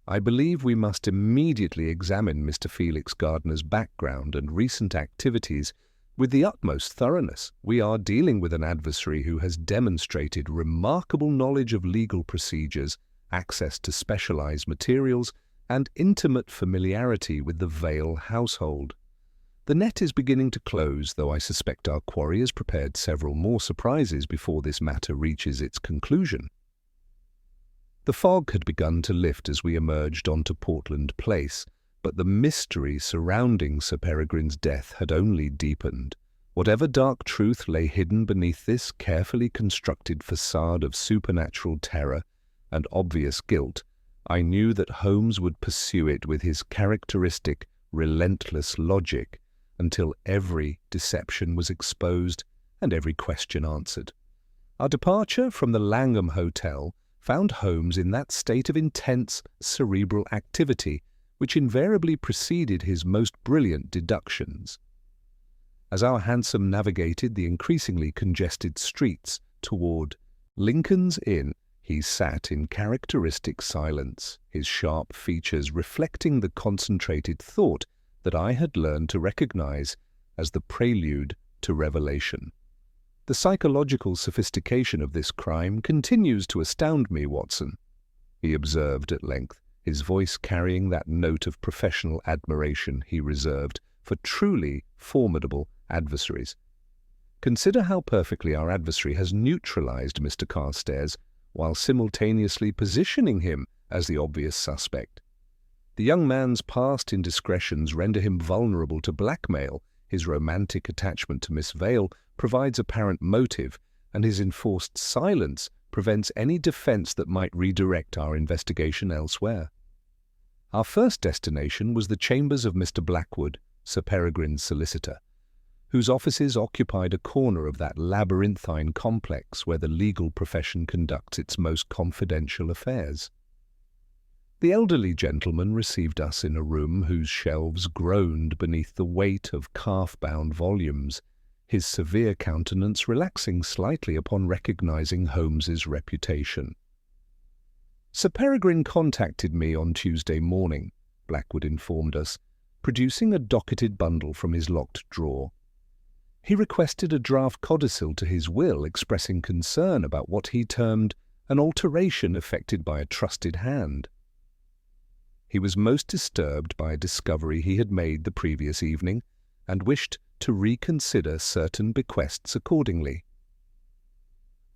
"I believe we must immediately examine Mr. Felix Gardner's background and recent activities with the utmost thoroughness. We are dealing with an adversary who has demonstrated remarkable knowledge of legal procedures, access to specialized materials, and intimate familiarity with the Vale household. The net is beginning to close, though I suspect our quarry has prepared several more surprises before this matter reaches its conclusion." The fog had begun to lift as we emerged onto Portland Place, but the mystery surrounding Sir Peregrine's death had only deepened. Whatever dark truth lay hidden beneath this carefully constructed facade of supernatural terror and obvious guilt, I knew that Holmes would pursue it with his characteristic, relentless logic until every deception was exposed and every question answered. Our departure from the Langham Hotel found Holmes in that state of intense cerebral activity which invariably preceded his most brilliant deductions. As our hansom navigated the increasingly congested streets toward Lincoln's Inn, he sat in characteristic silence, his sharp features reflecting the concentrated thought that I had learned to recognize as the prelude to revelation. "The psychological sophistication of this crime continues to astound me, Watson," he observed at length, his voice carrying that note of professional admiration he reserved for truly formidable adversaries. "Consider how perfectly our adversary has neutralized Mr. Carstairs while simultaneously positioning him as the obvious suspect. The young man's past indiscretions render him vulnerable to blackmail, his romantic attachment to Miss Vale provides apparent motive, and his enforced silence prevents any defense that might redirect our investigation elsewhere." Our first destination was the chambers of Mr. Blackwood, Sir Peregrine's solicitor, whose offices occupied a corner of that labyrinthine complex where the legal profession conducts its most confidential affairs. The elderly gentleman received us in a room whose shelves groaned beneath the weight of calf-bound volumes, his severe countenance relaxing slightly upon recognizing Holmes's reputation. "Sir Peregrine contacted me on Tuesday morning," Blackwood informed us, producing a docketed bundle from his locked drawer. "He requested a draft codicil to his will expressing concern about what he termed an alteration effected by a trusted hand. He was most disturbed by a discovery he had made the previous evening and wished to reconsider certain bequests accordingly."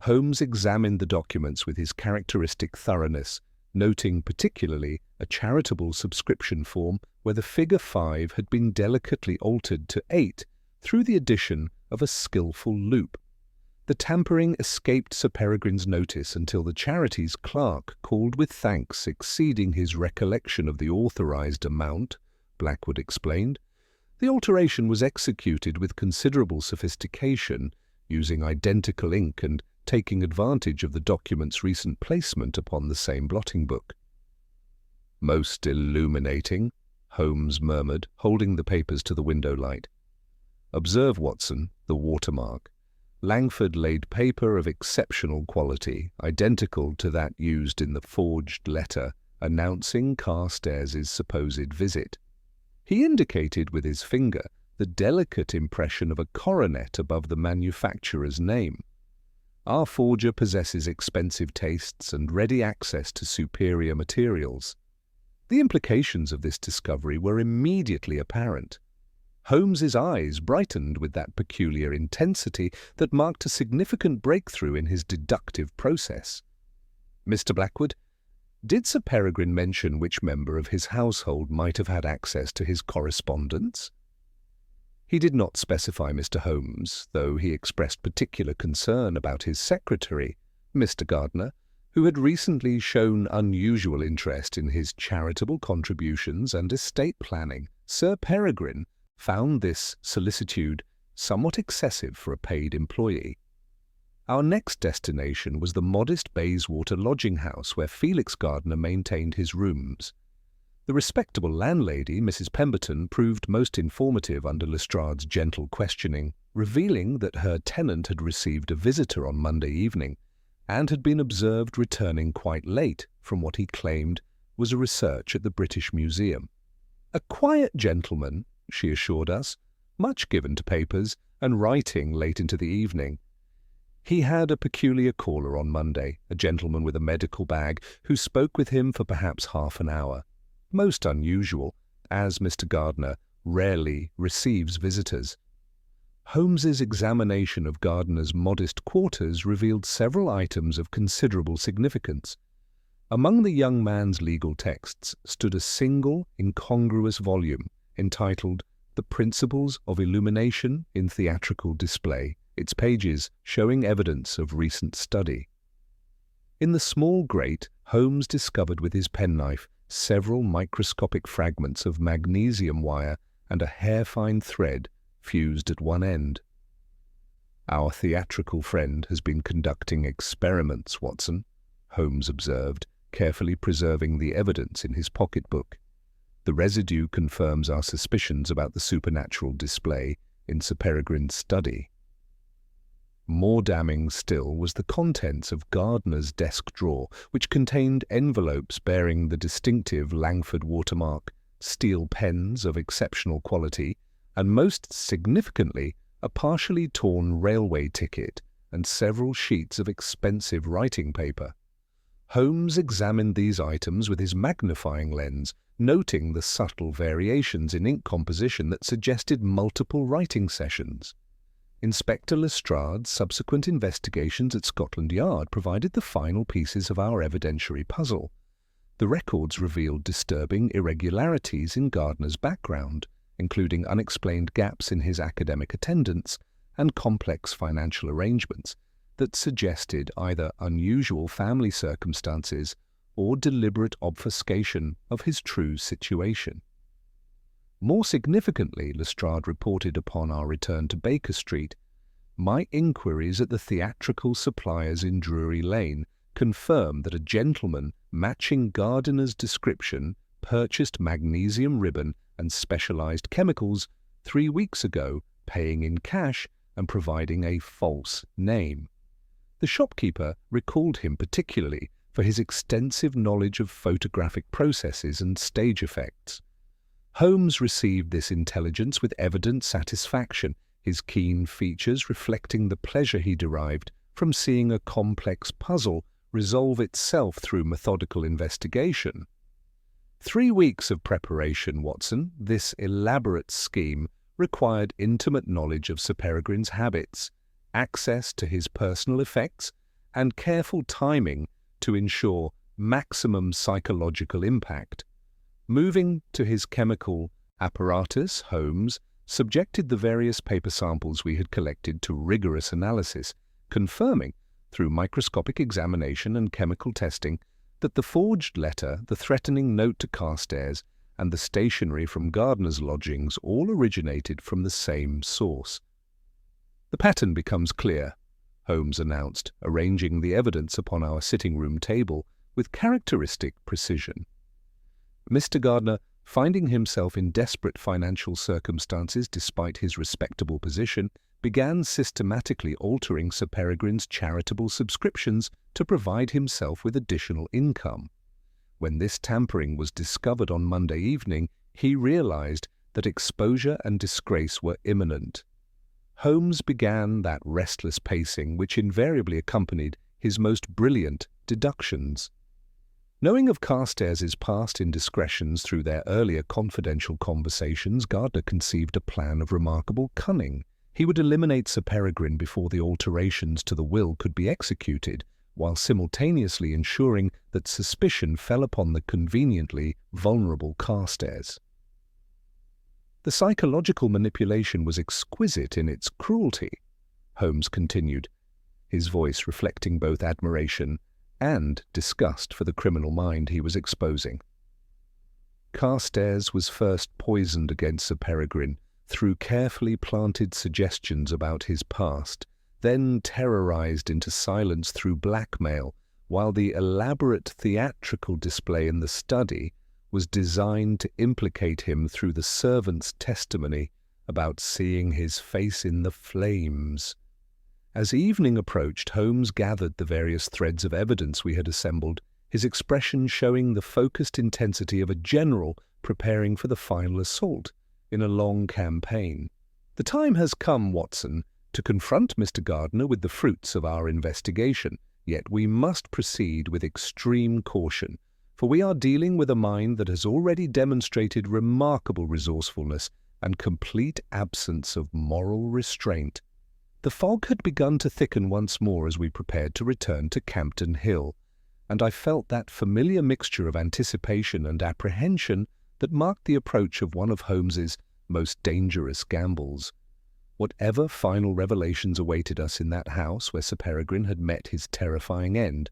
Holmes examined the documents with his characteristic thoroughness, noting particularly a charitable subscription form where the figure 5 had been delicately altered to 8 through the addition of a skillful loop. The tampering escaped Sir Peregrine's notice until the charity's clerk called with thanks exceeding his recollection of the authorized amount, Blackwood explained. The alteration was executed with considerable sophistication, using identical ink and taking advantage of the document's recent placement upon the same blotting book. "Most illuminating," Holmes murmured, holding the papers to the window light. "Observe, Watson, the watermark. Langford laid paper of exceptional quality, identical to that used in the forged letter announcing Carstairs' supposed visit. He indicated with his finger the delicate impression of a coronet above the manufacturer's name. Our forger possesses expensive tastes and ready access to superior materials. The implications of this discovery were immediately apparent. Holmes's eyes brightened with that peculiar intensity that marked a significant breakthrough in his deductive process. "Mr. Blackwood, did Sir Peregrine mention which member of his household might have had access to his correspondence?" He did not specify Mr. Holmes, though he expressed particular concern about his secretary, Mr. Gardner, who had recently shown unusual interest in his charitable contributions and estate planning. Sir Peregrine found this solicitude somewhat excessive for a paid employee. Our next destination was the modest Bayswater lodging house where Felix Gardner maintained his rooms. The respectable landlady, Mrs. Pemberton, proved most informative under Lestrade's gentle questioning, revealing that her tenant had received a visitor on Monday evening and had been observed returning quite late from what he claimed was a research at the British Museum. "A quiet gentleman," she assured us, "much given to papers and writing late into the evening. He had a peculiar caller on Monday, a gentleman with a medical bag, who spoke with him for perhaps half an hour. Most unusual, as Mr. Gardner rarely receives visitors." Holmes's examination of Gardner's modest quarters revealed several items of considerable significance. Among the young man's legal texts stood a single, incongruous volume entitled "The Principles of Illumination in Theatrical Display," its pages showing evidence of recent study. In the small grate, Holmes discovered with his penknife several microscopic fragments of magnesium wire and a hair-fine thread fused at one end. "Our theatrical friend has been conducting experiments, Watson," Holmes observed, carefully preserving the evidence in his pocketbook. "The residue confirms our suspicions about the supernatural display in Sir Peregrine's study." More damning still was the contents of Gardner's desk drawer, which contained envelopes bearing the distinctive Langford watermark, steel pens of exceptional quality, and most significantly, a partially torn railway ticket and several sheets of expensive writing paper. Holmes examined these items with his magnifying lens, noting the subtle variations in ink composition that suggested multiple writing sessions. Inspector Lestrade's subsequent investigations at Scotland Yard provided the final pieces of our evidentiary puzzle. The records revealed disturbing irregularities in Gardner's background, including unexplained gaps in his academic attendance and complex financial arrangements that suggested either unusual family circumstances or deliberate obfuscation of his true situation. More significantly, Lestrade reported upon our return to Baker Street, "My inquiries at the theatrical suppliers in Drury Lane confirmed that a gentleman matching Gardner's description purchased magnesium ribbon and specialized chemicals 3 weeks ago, paying in cash and providing a false name. The shopkeeper recalled him particularly for his extensive knowledge of photographic processes and stage effects." Holmes received this intelligence with evident satisfaction, his keen features reflecting the pleasure he derived from seeing a complex puzzle resolve itself through methodical investigation. 3 weeks of preparation, Watson. This elaborate scheme required intimate knowledge of Sir Peregrine's habits, access to his personal effects, and careful timing to ensure maximum psychological impact. Moving to his chemical apparatus, Holmes subjected the various paper samples we had collected to rigorous analysis, confirming, through microscopic examination and chemical testing, that the forged letter, the threatening note to Carstairs, and the stationery from Gardner's lodgings all originated from the same source. "The pattern becomes clear," Holmes announced, arranging the evidence upon our sitting-room table with characteristic precision. Mr. Gardner, finding himself in desperate financial circumstances despite his respectable position, began systematically altering Sir Peregrine's charitable subscriptions to provide himself with additional income. When this tampering was discovered on Monday evening, He realized that exposure and disgrace were imminent. Holmes began that restless pacing which invariably accompanied his most brilliant deductions. Knowing of Carstairs' past indiscretions through their earlier confidential conversations, Gardner conceived a plan of remarkable cunning. He would eliminate Sir Peregrine before the alterations to the will could be executed, while simultaneously ensuring that suspicion fell upon the conveniently vulnerable Carstairs. The psychological manipulation was exquisite in its cruelty, Holmes continued, his voice reflecting both admiration and disgust for the criminal mind he was exposing. Carstairs was first poisoned against Sir Peregrine through carefully planted suggestions about his past, then terrorized into silence through blackmail, while the elaborate theatrical display in the study was designed to implicate him through the servant's testimony about seeing his face in the flames. As evening approached, Holmes gathered the various threads of evidence we had assembled, his expression showing the focused intensity of a general preparing for the final assault in a long campaign. "The time has come, Watson, to confront Mr. Gardner with the fruits of our investigation, yet we must proceed with extreme caution, for we are dealing with a mind that has already demonstrated remarkable resourcefulness and complete absence of moral restraint." The fog had begun to thicken once more as we prepared to return to Campden Hill, and I felt that familiar mixture of anticipation and apprehension that marked the approach of one of Holmes's most dangerous gambles. Whatever final revelations awaited us in that house where Sir Peregrine had met his terrifying end,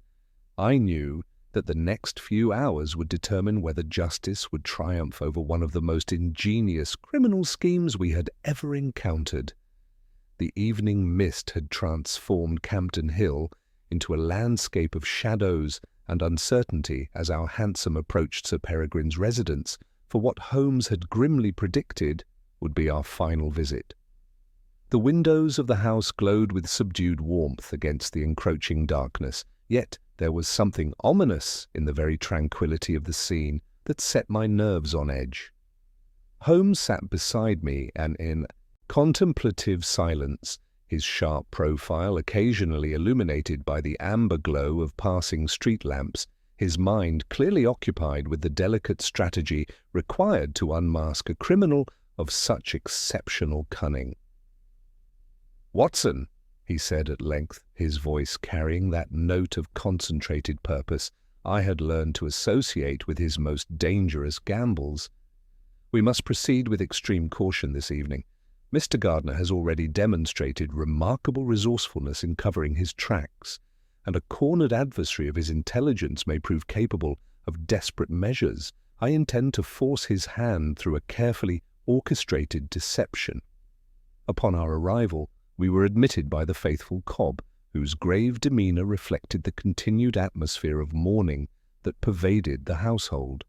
I knew that the next few hours would determine whether justice would triumph over one of the most ingenious criminal schemes we had ever encountered. The evening mist had transformed Campden Hill into a landscape of shadows and uncertainty as our hansom approached Sir Peregrine's residence for what Holmes had grimly predicted would be our final visit. The windows of the house glowed with subdued warmth against the encroaching darkness, yet there was something ominous in the very tranquillity of the scene that set my nerves on edge. Holmes sat beside me, and in contemplative silence, his sharp profile occasionally illuminated by the amber glow of passing street lamps, his mind clearly occupied with the delicate strategy required to unmask a criminal of such exceptional cunning. "Watson," he said at length, his voice carrying that note of concentrated purpose I had learned to associate with his most dangerous gambles, "we must proceed with extreme caution this evening. Mr. Gardner has already demonstrated remarkable resourcefulness in covering his tracks, and a cornered adversary of his intelligence may prove capable of desperate measures. I intend to force his hand through a carefully orchestrated deception." Upon our arrival, we were admitted by the faithful Cobb, whose grave demeanour reflected the continued atmosphere of mourning that pervaded the household.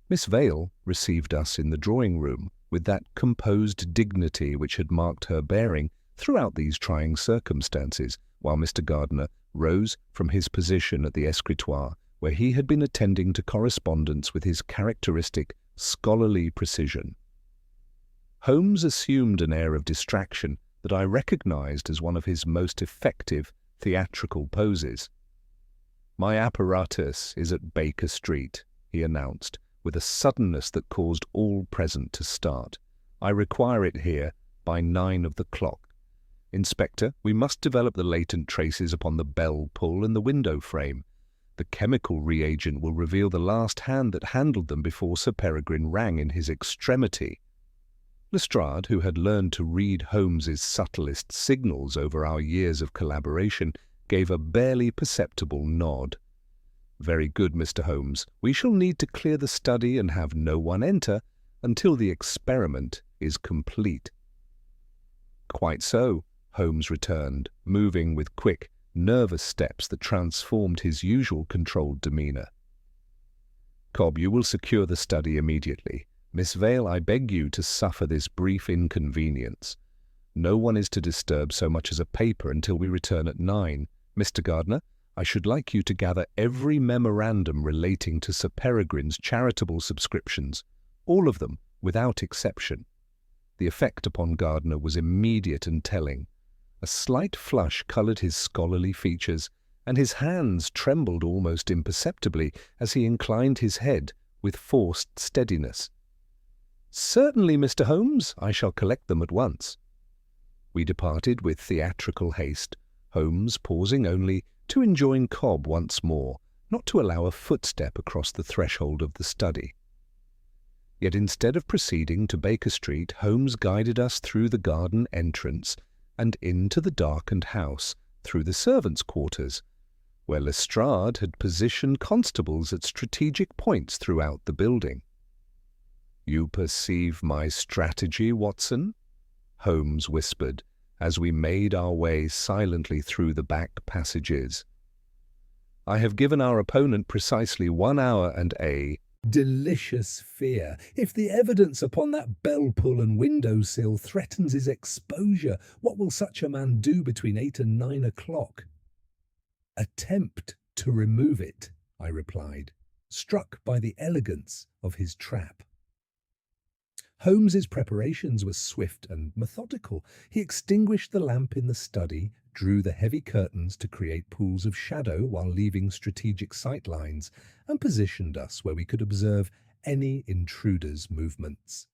Miss Vale received us in the drawing-room with that composed dignity which had marked her bearing throughout these trying circumstances, while Mr. Gardner rose from his position at the escritoire, where he had been attending to correspondence with his characteristic scholarly precision. Holmes assumed an air of distraction that I recognized as one of his most effective theatrical poses. "My apparatus is at Baker Street," he announced, with a suddenness that caused all present to start. "I require it here by 9 of the clock. Inspector, we must develop the latent traces upon the bell pull and the window frame. The chemical reagent will reveal the last hand that handled them before Sir Peregrine rang in his extremity." Lestrade, who had learned to read Holmes's subtlest signals over our years of collaboration, gave a barely perceptible nod. "Very good, Mr. Holmes. We shall need to clear the study and have no one enter until the experiment is complete." "Quite so," Holmes returned, moving with quick, nervous steps that transformed his usual controlled demeanour. "Cobb, you will secure the study immediately. Miss Vale, I beg you to suffer this brief inconvenience. No one is to disturb so much as a paper until we return at 9. Mr. Gardner, I should like you to gather every memorandum relating to Sir Peregrine's charitable subscriptions. all of them, without exception. The effect upon Gardner was immediate and telling. A slight flush coloured his scholarly features, and his hands trembled almost imperceptibly as he inclined his head with forced steadiness. "Certainly, Mr. Holmes, I shall collect them at once." We departed with theatrical haste, Holmes pausing only to enjoin Cobb once more, not to allow a footstep across the threshold of the study. Yet instead of proceeding to Baker Street, Holmes guided us through the garden entrance and into the darkened house, through the servants' quarters, where Lestrade had positioned constables at strategic points throughout the building. "You perceive my strategy, Watson?" Holmes whispered, as we made our way silently through the back passages. "I have given our opponent precisely 1 hour and a delicious fear. If the evidence upon that bell-pull and window-sill threatens his exposure, what will such a man do between 8 and 9 o'clock?" "Attempt to remove it," I replied, struck by the elegance of his trap. Holmes's preparations were swift and methodical. He extinguished the lamp in the study, drew the heavy curtains to create pools of shadow while leaving strategic sight lines, and positioned us where we could observe any intruder's movements.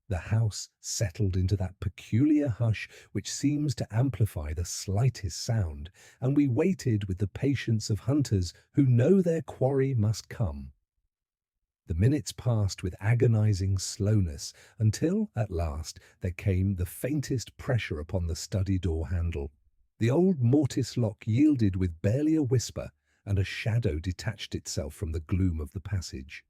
The house settled into that peculiar hush which seems to amplify the slightest sound, and we waited with the patience of hunters who know their quarry must come. The minutes passed with agonizing slowness until, at last, there came the faintest pressure upon the study door handle. The old mortice lock yielded with barely a whisper, and a shadow detached itself from the gloom of the passage.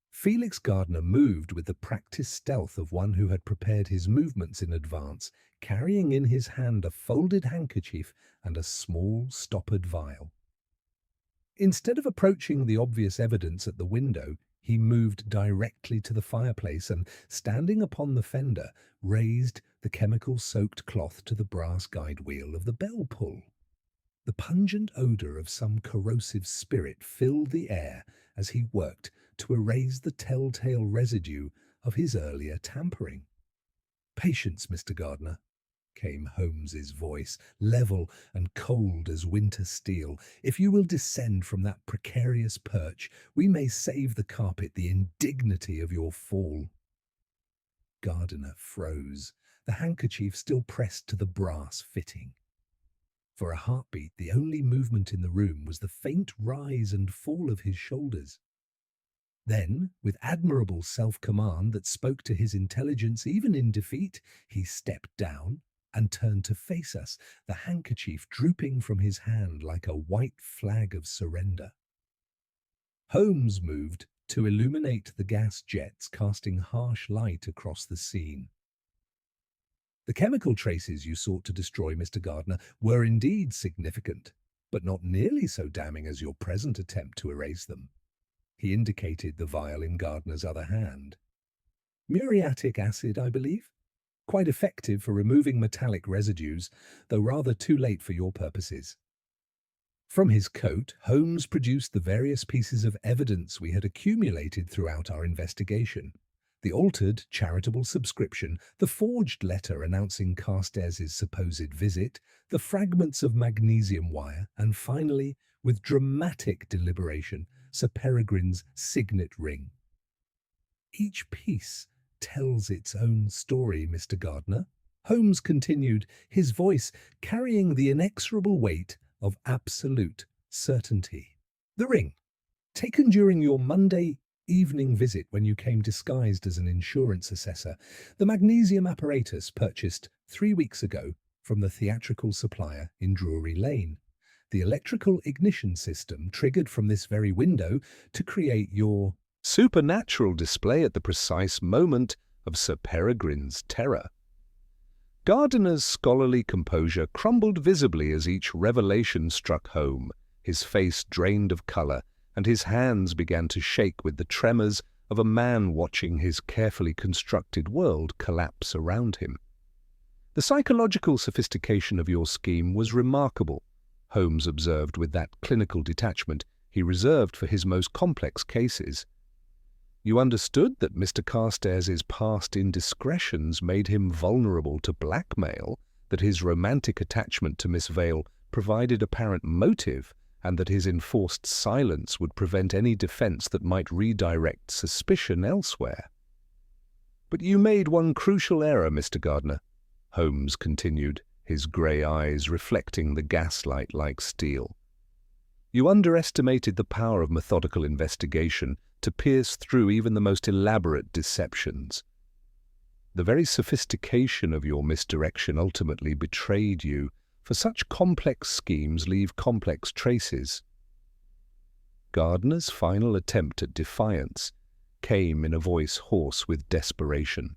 Felix Gardner moved with the practised stealth of one who had prepared his movements in advance, carrying in his hand a folded handkerchief and a small stoppered vial. Instead of approaching the obvious evidence at the window, he moved directly to the fireplace and, standing upon the fender, raised the chemical-soaked cloth to the brass guide wheel of the bell-pull. The pungent odour of some corrosive spirit filled the air as he worked to erase the telltale residue of his earlier tampering. "Patience, Mr. Gardner," came Holmes's voice, level and cold as winter steel. "If you will descend from that precarious perch, we may save the carpet the indignity of your fall." Gardner froze, the handkerchief still pressed to the brass fitting. For a heartbeat, the only movement in the room was the faint rise and fall of his shoulders. Then, with admirable self-command that spoke to his intelligence even in defeat, he stepped down and turned to face us, the handkerchief drooping from his hand like a white flag of surrender. Holmes moved to illuminate the gas jets, casting harsh light across the scene. "The chemical traces you sought to destroy, Mr. Gardner, were indeed significant, but not nearly so damning as your present attempt to erase them." He indicated the vial in Gardner's other hand. "Muriatic acid, I believe? Quite effective for removing metallic residues, though rather too late for your purposes." From his coat, Holmes produced the various pieces of evidence we had accumulated throughout our investigation. The altered charitable subscription, the forged letter announcing Carstairs' supposed visit, the fragments of magnesium wire, and finally, with dramatic deliberation, Sir Peregrine's signet ring. "Each piece tells its own story, Mr. Gardner," Holmes continued, his voice carrying the inexorable weight of absolute certainty. "The ring, taken during your Monday evening visit when you came disguised as an insurance assessor. The magnesium apparatus purchased 3 weeks ago from the theatrical supplier in Drury Lane. The electrical ignition system triggered from this very window to create your supernatural display at the precise moment of Sir Peregrine's terror." Gardiner's scholarly composure crumbled visibly as each revelation struck home. His face drained of colour, and his hands began to shake with the tremors of a man watching his carefully constructed world collapse around him. "The psychological sophistication of your scheme was remarkable," Holmes observed with that clinical detachment he reserved for his most complex cases. You understood that Mr. Carstairs' past indiscretions made him vulnerable to blackmail, that his romantic attachment to Miss Vale provided apparent motive, and that his enforced silence would prevent any defence that might redirect suspicion elsewhere. But you made one crucial error, Mr. Gardner, Holmes continued, his grey eyes reflecting the gaslight like steel. You underestimated the power of methodical investigation to pierce through even the most elaborate deceptions. The very sophistication of your misdirection ultimately betrayed you, for such complex schemes leave complex traces. Gardner's final attempt at defiance came in a voice hoarse with desperation.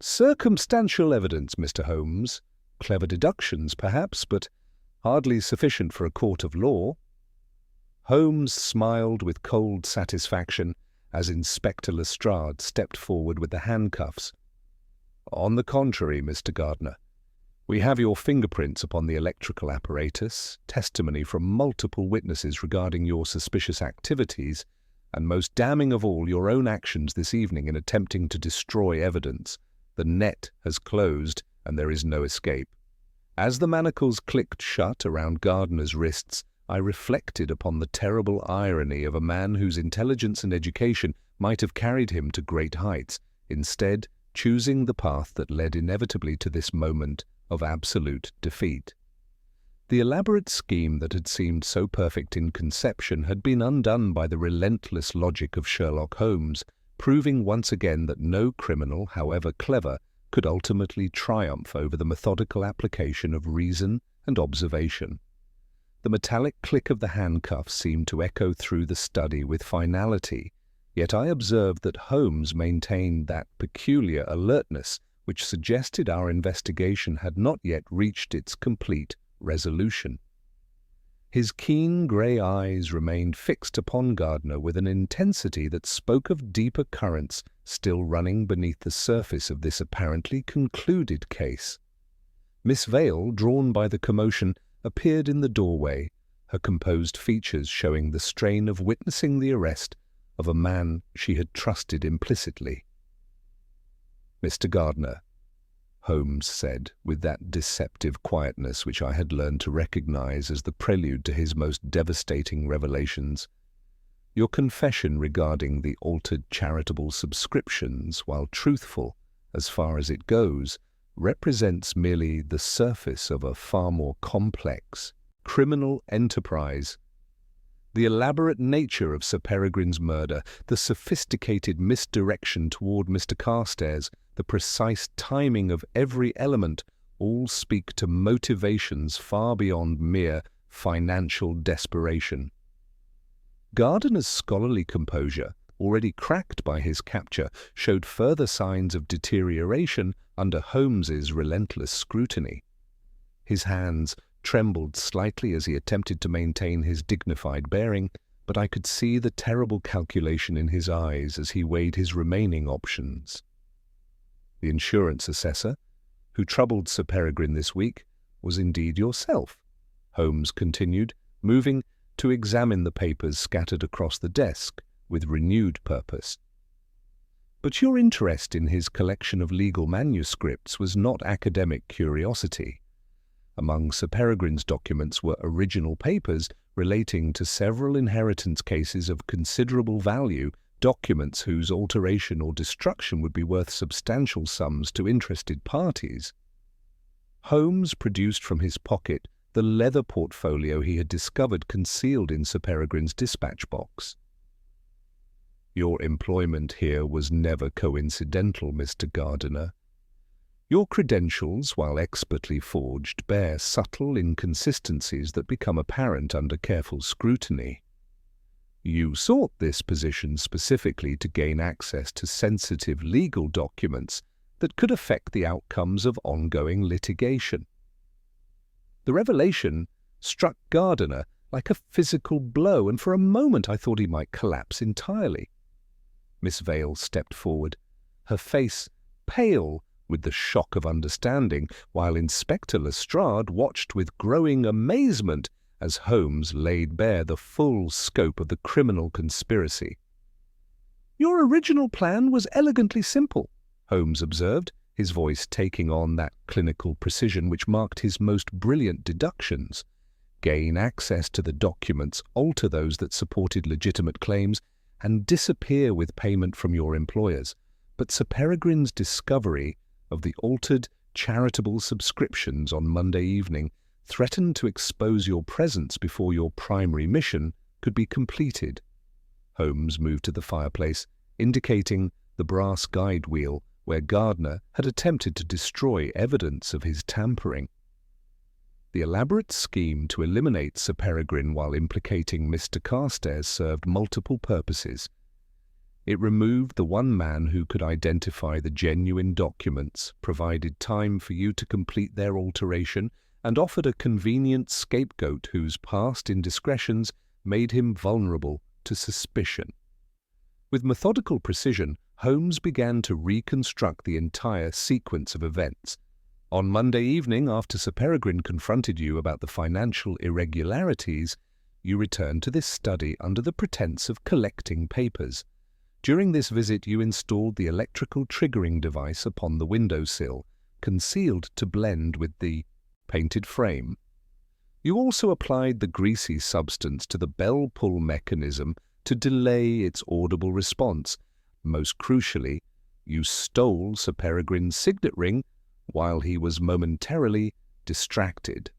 Circumstantial evidence, Mr. Holmes. Clever deductions, perhaps, but hardly sufficient for a court of law. Holmes smiled with cold satisfaction as Inspector Lestrade stepped forward with the handcuffs. On the contrary, Mr. Gardner, we have your fingerprints upon the electrical apparatus, testimony from multiple witnesses regarding your suspicious activities, and most damning of all, your own actions this evening in attempting to destroy evidence. The net has closed, and there is no escape. As the manacles clicked shut around Gardner's wrists, I reflected upon the terrible irony of a man whose intelligence and education might have carried him to great heights, instead choosing the path that led inevitably to this moment of absolute defeat. The elaborate scheme that had seemed so perfect in conception had been undone by the relentless logic of Sherlock Holmes, proving once again that no criminal, however clever, could ultimately triumph over the methodical application of reason and observation. The metallic click of the handcuffs seemed to echo through the study with finality, yet I observed that Holmes maintained that peculiar alertness which suggested our investigation had not yet reached its complete resolution. His keen grey eyes remained fixed upon Gardner with an intensity that spoke of deeper currents still running beneath the surface of this apparently concluded case. Miss Vale, drawn by the commotion, appeared in the doorway, her composed features showing the strain of witnessing the arrest of a man she had trusted implicitly. Mr. Gardner, Holmes said, with that deceptive quietness which I had learned to recognize as the prelude to his most devastating revelations, your confession regarding the altered charitable subscriptions, while truthful as far as it goes, represents merely the surface of a far more complex criminal enterprise. The elaborate nature of Sir Peregrine's murder, the sophisticated misdirection toward Mr. Carstairs, the precise timing of every element, all speak to motivations far beyond mere financial desperation. Gardner's scholarly composure, already cracked by his capture, showed further signs of deterioration under Holmes's relentless scrutiny. His hands trembled slightly as he attempted to maintain his dignified bearing, but I could see the terrible calculation in his eyes as he weighed his remaining options. The insurance assessor, who troubled Sir Peregrine this week, was indeed yourself, Holmes continued, moving to examine the papers scattered across the desk with renewed purpose. But your interest in his collection of legal manuscripts was not academic curiosity. Among Sir Peregrine's documents were original papers relating to several inheritance cases of considerable value, documents whose alteration or destruction would be worth substantial sums to interested parties. Holmes produced from his pocket the leather portfolio he had discovered concealed in Sir Peregrine's dispatch box. Your employment here was never coincidental, Mr. Gardner. Your credentials, while expertly forged, bear subtle inconsistencies that become apparent under careful scrutiny. You sought this position specifically to gain access to sensitive legal documents that could affect the outcomes of ongoing litigation. The revelation struck Gardner like a physical blow, and for a moment I thought he might collapse entirely. Miss Vale stepped forward, her face pale with the shock of understanding, while Inspector Lestrade watched with growing amazement as Holmes laid bare the full scope of the criminal conspiracy. "Your original plan was elegantly simple," Holmes observed, his voice taking on that clinical precision which marked his most brilliant deductions. Gain access to the documents, alter those that supported legitimate claims, and disappear with payment from your employers. But Sir Peregrine's discovery of the altered charitable subscriptions on Monday evening threatened to expose your presence before your primary mission could be completed. Holmes moved to the fireplace, indicating the brass guide wheel where Gardner had attempted to destroy evidence of his tampering. The elaborate scheme to eliminate Sir Peregrine while implicating Mr. Carstairs served multiple purposes. It removed the one man who could identify the genuine documents, provided time for you to complete their alteration, and offered a convenient scapegoat whose past indiscretions made him vulnerable to suspicion. With methodical precision, Holmes began to reconstruct the entire sequence of events. On Monday evening, after Sir Peregrine confronted you about the financial irregularities, you returned to this study under the pretense of collecting papers. During this visit, you installed the electrical triggering device upon the windowsill, concealed to blend with the painted frame. You also applied the greasy substance to the bell-pull mechanism to delay its audible response. Most crucially, you stole Sir Peregrine's signet ring while he was momentarily distracted.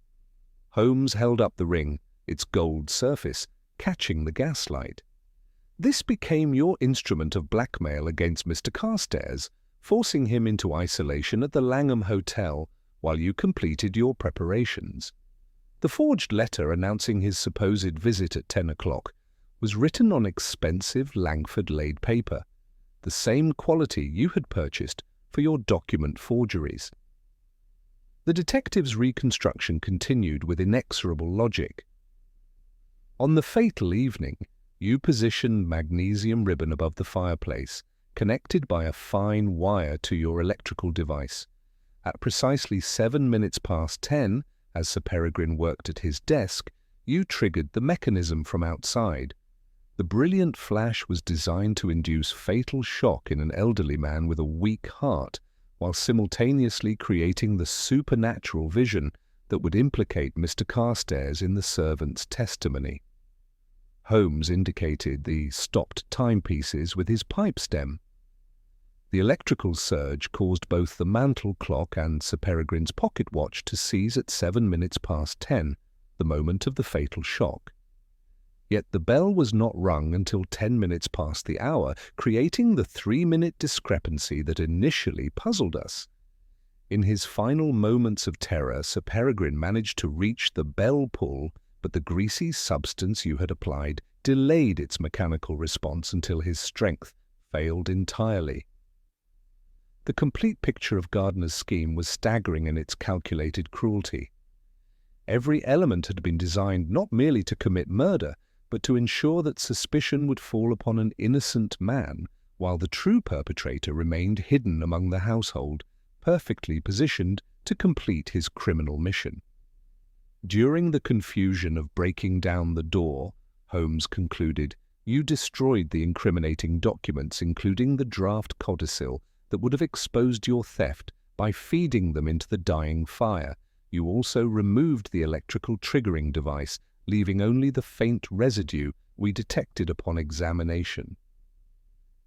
Holmes held up the ring, its gold surface catching the gaslight. This became your instrument of blackmail against Mr. Carstairs, forcing him into isolation at the Langham Hotel while you completed your preparations. The forged letter announcing his supposed visit at 10 o'clock was written on expensive Langford-laid paper, the same quality you had purchased for your document forgeries. The detective's reconstruction continued with inexorable logic. On the fatal evening, you positioned magnesium ribbon above the fireplace, connected by a fine wire to your electrical device. At precisely 7 minutes past 10, as Sir Peregrine worked at his desk, you triggered the mechanism from outside. The brilliant flash was designed to induce fatal shock in an elderly man with a weak heart, while simultaneously creating the supernatural vision that would implicate Mr. Carstairs in the servant's testimony. Holmes indicated the stopped timepieces with his pipe stem. The electrical surge caused both the mantel clock and Sir Peregrine's pocket watch to cease at 7 minutes past 10, the moment of the fatal shock. Yet the bell was not rung until 10 minutes past the hour, creating the 3-minute discrepancy that initially puzzled us. In his final moments of terror, Sir Peregrine managed to reach the bell pull, but the greasy substance you had applied delayed its mechanical response until his strength failed entirely. The complete picture of Gardner's scheme was staggering in its calculated cruelty. Every element had been designed not merely to commit murder, but to ensure that suspicion would fall upon an innocent man, while the true perpetrator remained hidden among the household, perfectly positioned to complete his criminal mission. During the confusion of breaking down the door, Holmes concluded, you destroyed the incriminating documents, including the draft codicil that would have exposed your theft by feeding them into the dying fire. You also removed the electrical triggering device, leaving only the faint residue we detected upon examination.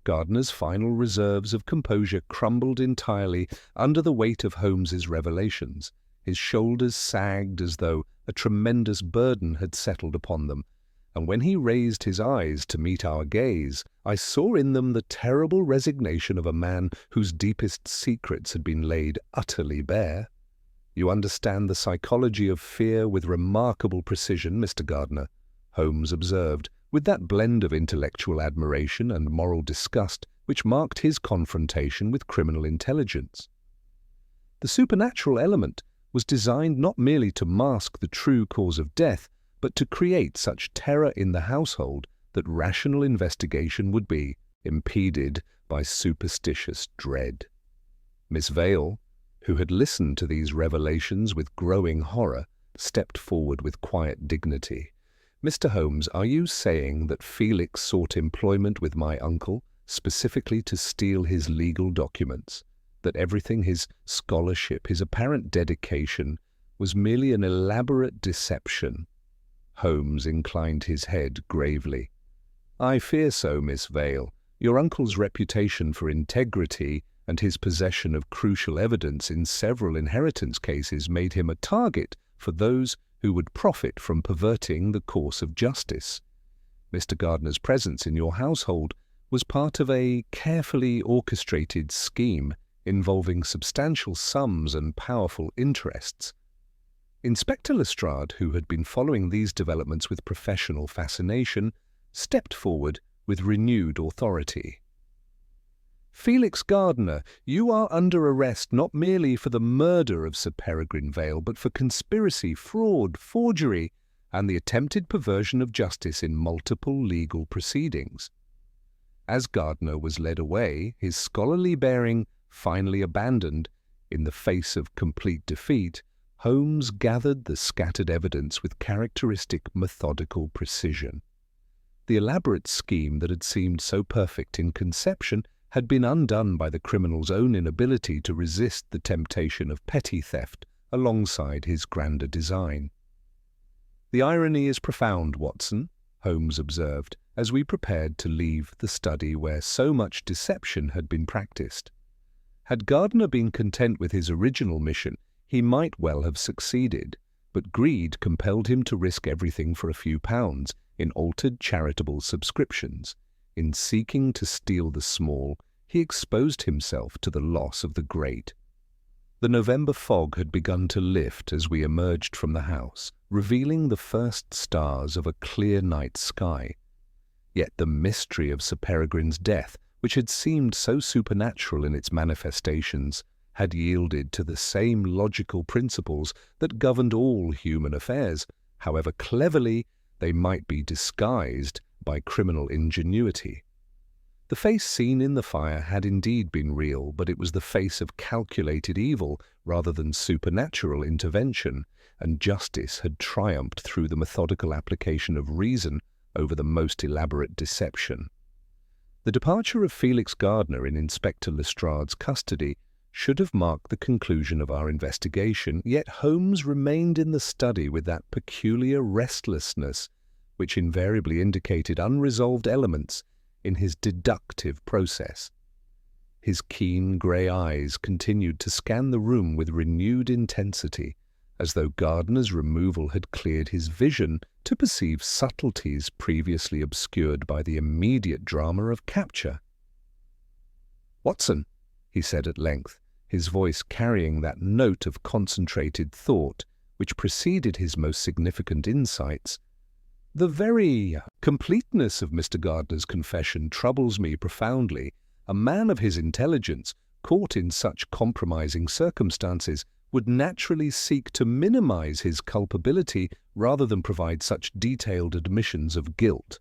Gardner's final reserves of composure crumbled entirely under the weight of Holmes's revelations. His shoulders sagged as though a tremendous burden had settled upon them, and when he raised his eyes to meet our gaze, I saw in them the terrible resignation of a man whose deepest secrets had been laid utterly bare. You understand the psychology of fear with remarkable precision, Mr. Gardner, Holmes observed, with that blend of intellectual admiration and moral disgust which marked his confrontation with criminal intelligence. The supernatural element was designed not merely to mask the true cause of death, but to create such terror in the household that rational investigation would be impeded by superstitious dread. Miss Vale, who had listened to these revelations with growing horror, stepped forward with quiet dignity. "Mr. Holmes, are you saying that Felix sought employment with my uncle specifically to steal his legal documents, that everything, his scholarship, his apparent dedication, was merely an elaborate deception? Holmes inclined his head gravely. "I fear so, Miss Vale. Your uncle's reputation for integrity and his possession of crucial evidence in several inheritance cases made him a target for those who would profit from perverting the course of justice. Mr. Gardner's presence in your household was part of a carefully orchestrated scheme involving substantial sums and powerful interests." Inspector Lestrade, who had been following these developments with professional fascination, stepped forward with renewed authority. "Felix Gardner, you are under arrest not merely for the murder of Sir Peregrine Vale, but for conspiracy, fraud, forgery, and the attempted perversion of justice in multiple legal proceedings." As Gardner was led away, his scholarly bearing finally abandoned, in the face of complete defeat, Holmes gathered the scattered evidence with characteristic methodical precision. The elaborate scheme that had seemed so perfect in conception had been undone by the criminal's own inability to resist the temptation of petty theft alongside his grander design. "The irony is profound, Watson," Holmes observed, as we prepared to leave the study where so much deception had been practiced. Had Gardner been content with his original mission, he might well have succeeded, but greed compelled him to risk everything for a few pounds in altered charitable subscriptions. In seeking to steal the small, he exposed himself to the loss of the great. The November fog had begun to lift as we emerged from the house, revealing the first stars of a clear night sky. Yet the mystery of Sir Peregrine's death, which had seemed so supernatural in its manifestations, had yielded to the same logical principles that governed all human affairs, however cleverly they might be disguised by criminal ingenuity. The face seen in the fire had indeed been real, but it was the face of calculated evil rather than supernatural intervention, and justice had triumphed through the methodical application of reason over the most elaborate deception. The departure of Felix Gardner in Inspector Lestrade's custody should have marked the conclusion of our investigation, yet Holmes remained in the study with that peculiar restlessness which invariably indicated unresolved elements in his deductive process. His keen grey eyes continued to scan the room with renewed intensity, as though Gardner's removal had cleared his vision to perceive subtleties previously obscured by the immediate drama of capture. "Watson," he said at length, his voice carrying that note of concentrated thought which preceded his most significant insights, "the very completeness of Mr. Gardner's confession troubles me profoundly. A man of his intelligence, caught in such compromising circumstances, would naturally seek to minimize his culpability rather than provide such detailed admissions of guilt."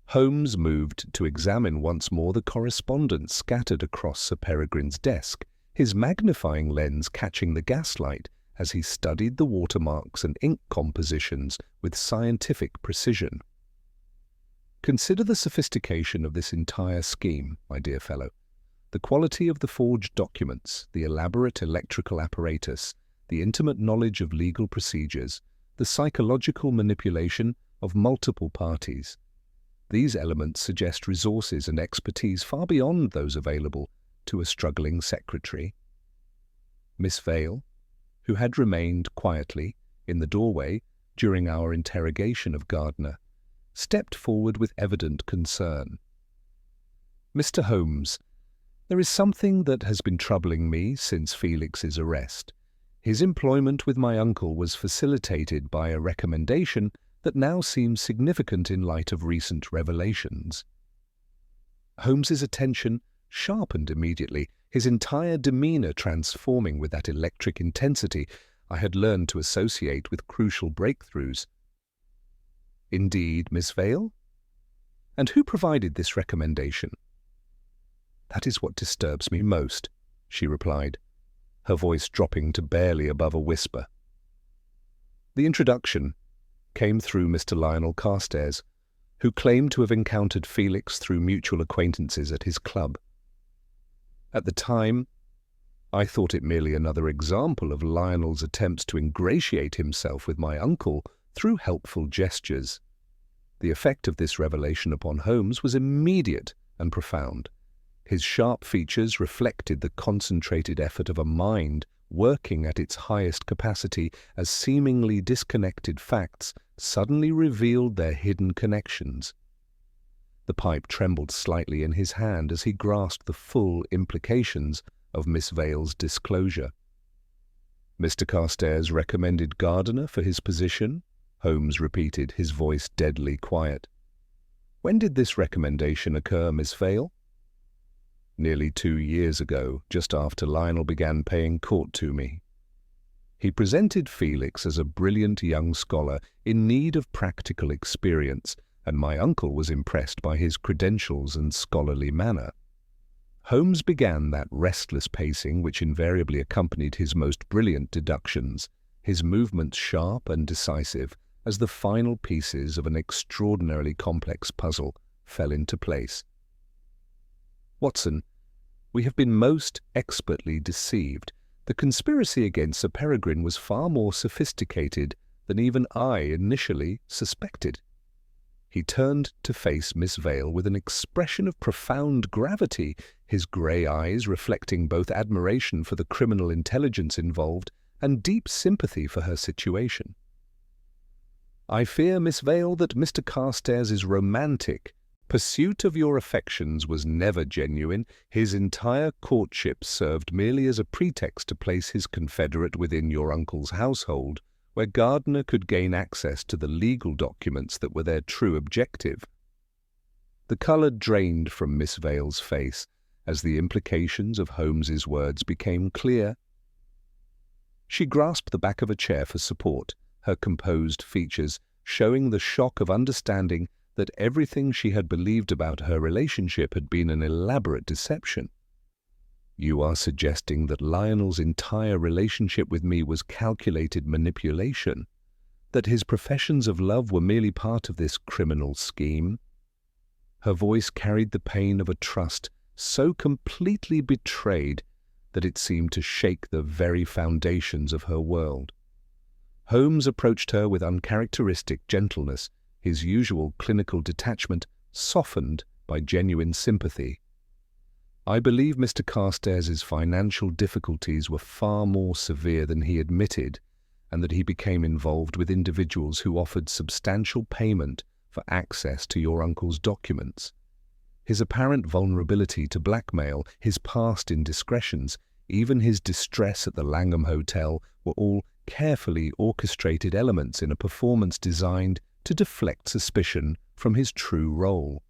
Holmes moved to examine once more the correspondence scattered across Sir Peregrine's desk, his magnifying lens catching the gaslight as he studied the watermarks and ink compositions with scientific precision. "Consider the sophistication of this entire scheme, my dear fellow. The quality of the forged documents, the elaborate electrical apparatus, the intimate knowledge of legal procedures, the psychological manipulation of multiple parties. These elements suggest resources and expertise far beyond those available to a struggling secretary." Miss Vale, who had remained quietly in the doorway during our interrogation of Gardner, stepped forward with evident concern. "Mr. Holmes, there is something that has been troubling me since Felix's arrest. His employment with my uncle was facilitated by a recommendation that now seems significant in light of recent revelations." Holmes's attention sharpened immediately, his entire demeanour transforming with that electric intensity I had learned to associate with crucial breakthroughs. "Indeed, Miss Vale? And who provided this recommendation?" "That is what disturbs me most," she replied, her voice dropping to barely above a whisper. "The introduction came through Mr. Lionel Carstairs, who claimed to have encountered Felix through mutual acquaintances at his club. At the time, I thought it merely another example of Lionel's attempts to ingratiate himself with my uncle through helpful gestures. The effect of this revelation upon Holmes was immediate and profound. His sharp features reflected the concentrated effort of a mind working at its highest capacity as seemingly disconnected facts suddenly revealed their hidden connections. The pipe trembled slightly in his hand as he grasped the full implications of Miss Vale's disclosure. "Mr. Carstairs recommended Gardiner for his position?" Holmes repeated, his voice deadly quiet. "When did this recommendation occur, Miss Vale?" "Nearly 2 years ago, just after Lionel began paying court to me. He presented Felix as a brilliant young scholar in need of practical experience, and my uncle was impressed by his credentials and scholarly manner." Holmes began that restless pacing which invariably accompanied his most brilliant deductions, his movements sharp and decisive as the final pieces of an extraordinarily complex puzzle fell into place. "Watson, we have been most expertly deceived. The conspiracy against Sir Peregrine was far more sophisticated than even I initially suspected." He turned to face Miss Vale with an expression of profound gravity, his grey eyes reflecting both admiration for the criminal intelligence involved and deep sympathy for her situation. "I fear, Miss Vale, that Mr. Carstairs' romantic pursuit of your affections was never genuine. His entire courtship served merely as a pretext to place his confederate within your uncle's household, where Gardiner could gain access to the legal documents that were their true objective." The colour drained from Miss Vale's face as the implications of Holmes's words became clear. She grasped the back of a chair for support, her composed features showing the shock of understanding that everything she had believed about her relationship had been an elaborate deception. "You are suggesting that Lionel's entire relationship with me was calculated manipulation, that his professions of love were merely part of this criminal scheme?" Her voice carried the pain of a trust so completely betrayed that it seemed to shake the very foundations of her world. Holmes approached her with uncharacteristic gentleness, his usual clinical detachment softened by genuine sympathy. "I believe Mr. Carstairs' financial difficulties were far more severe than he admitted, and that he became involved with individuals who offered substantial payment for access to your uncle's documents. His apparent vulnerability to blackmail, his past indiscretions, even his distress at the Langham Hotel were all carefully orchestrated elements in a performance designed to deflect suspicion from his true role."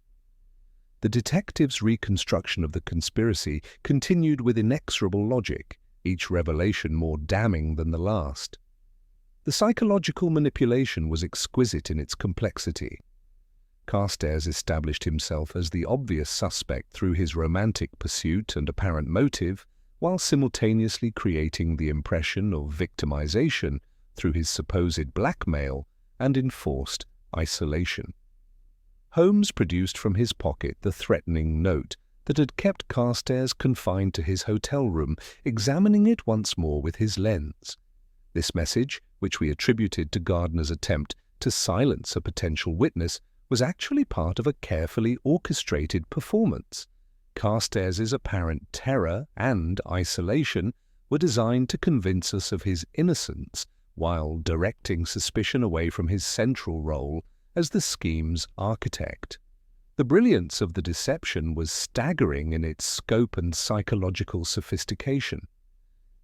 The detective's reconstruction of the conspiracy continued with inexorable logic, each revelation more damning than the last. The psychological manipulation was exquisite in its complexity. Carstairs established himself as the obvious suspect through his romantic pursuit and apparent motive, while simultaneously creating the impression of victimization through his supposed blackmail and enforced isolation. Holmes produced from his pocket the threatening note that had kept Carstairs confined to his hotel room, examining it once more with his lens. This message, which we attributed to Gardiner's attempt to silence a potential witness, was actually part of a carefully orchestrated performance. Carstairs' apparent terror and isolation were designed to convince us of his innocence, while directing suspicion away from his central role as the scheme's architect. The brilliance of the deception was staggering in its scope and psychological sophistication.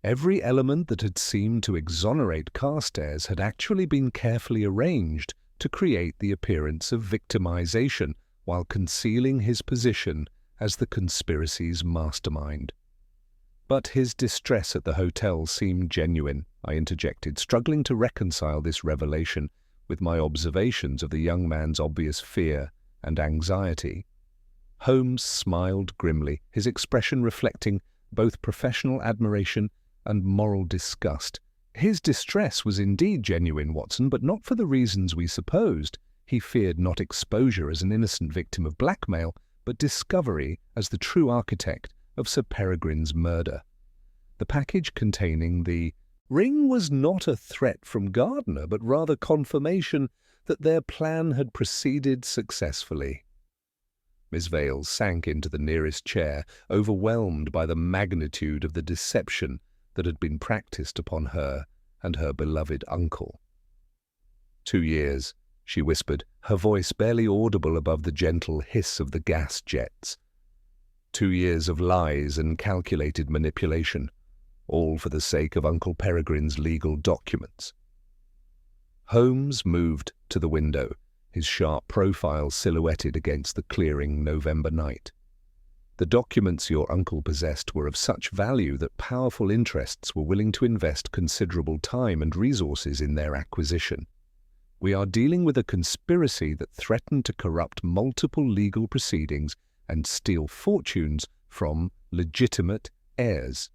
Every element that had seemed to exonerate Carstairs had actually been carefully arranged to create the appearance of victimization while concealing his position as the conspiracy's mastermind. "But his distress at the hotel seemed genuine," I interjected, struggling to reconcile this revelation with my observations of the young man's obvious fear and anxiety. Holmes smiled grimly, his expression reflecting both professional admiration and moral disgust. "His distress was indeed genuine, Watson, but not for the reasons we supposed. He feared not exposure as an innocent victim of blackmail, but discovery as the true architect of Sir Peregrine's murder. The package containing the ring was not a threat from Gardner, but rather confirmation that their plan had proceeded successfully. Miss Vale sank into the nearest chair, overwhelmed by the magnitude of the deception that had been practiced upon her and her beloved uncle. 2 years, she whispered, her voice barely audible above the gentle hiss of the gas jets. 2 years of lies and calculated manipulation, all for the sake of Uncle Peregrine's legal documents. Holmes moved to the window, his sharp profile silhouetted against the clearing November night. The documents your uncle possessed were of such value that powerful interests were willing to invest considerable time and resources in their acquisition. We are dealing with a conspiracy that threatened to corrupt multiple legal proceedings and steal fortunes from legitimate heirs.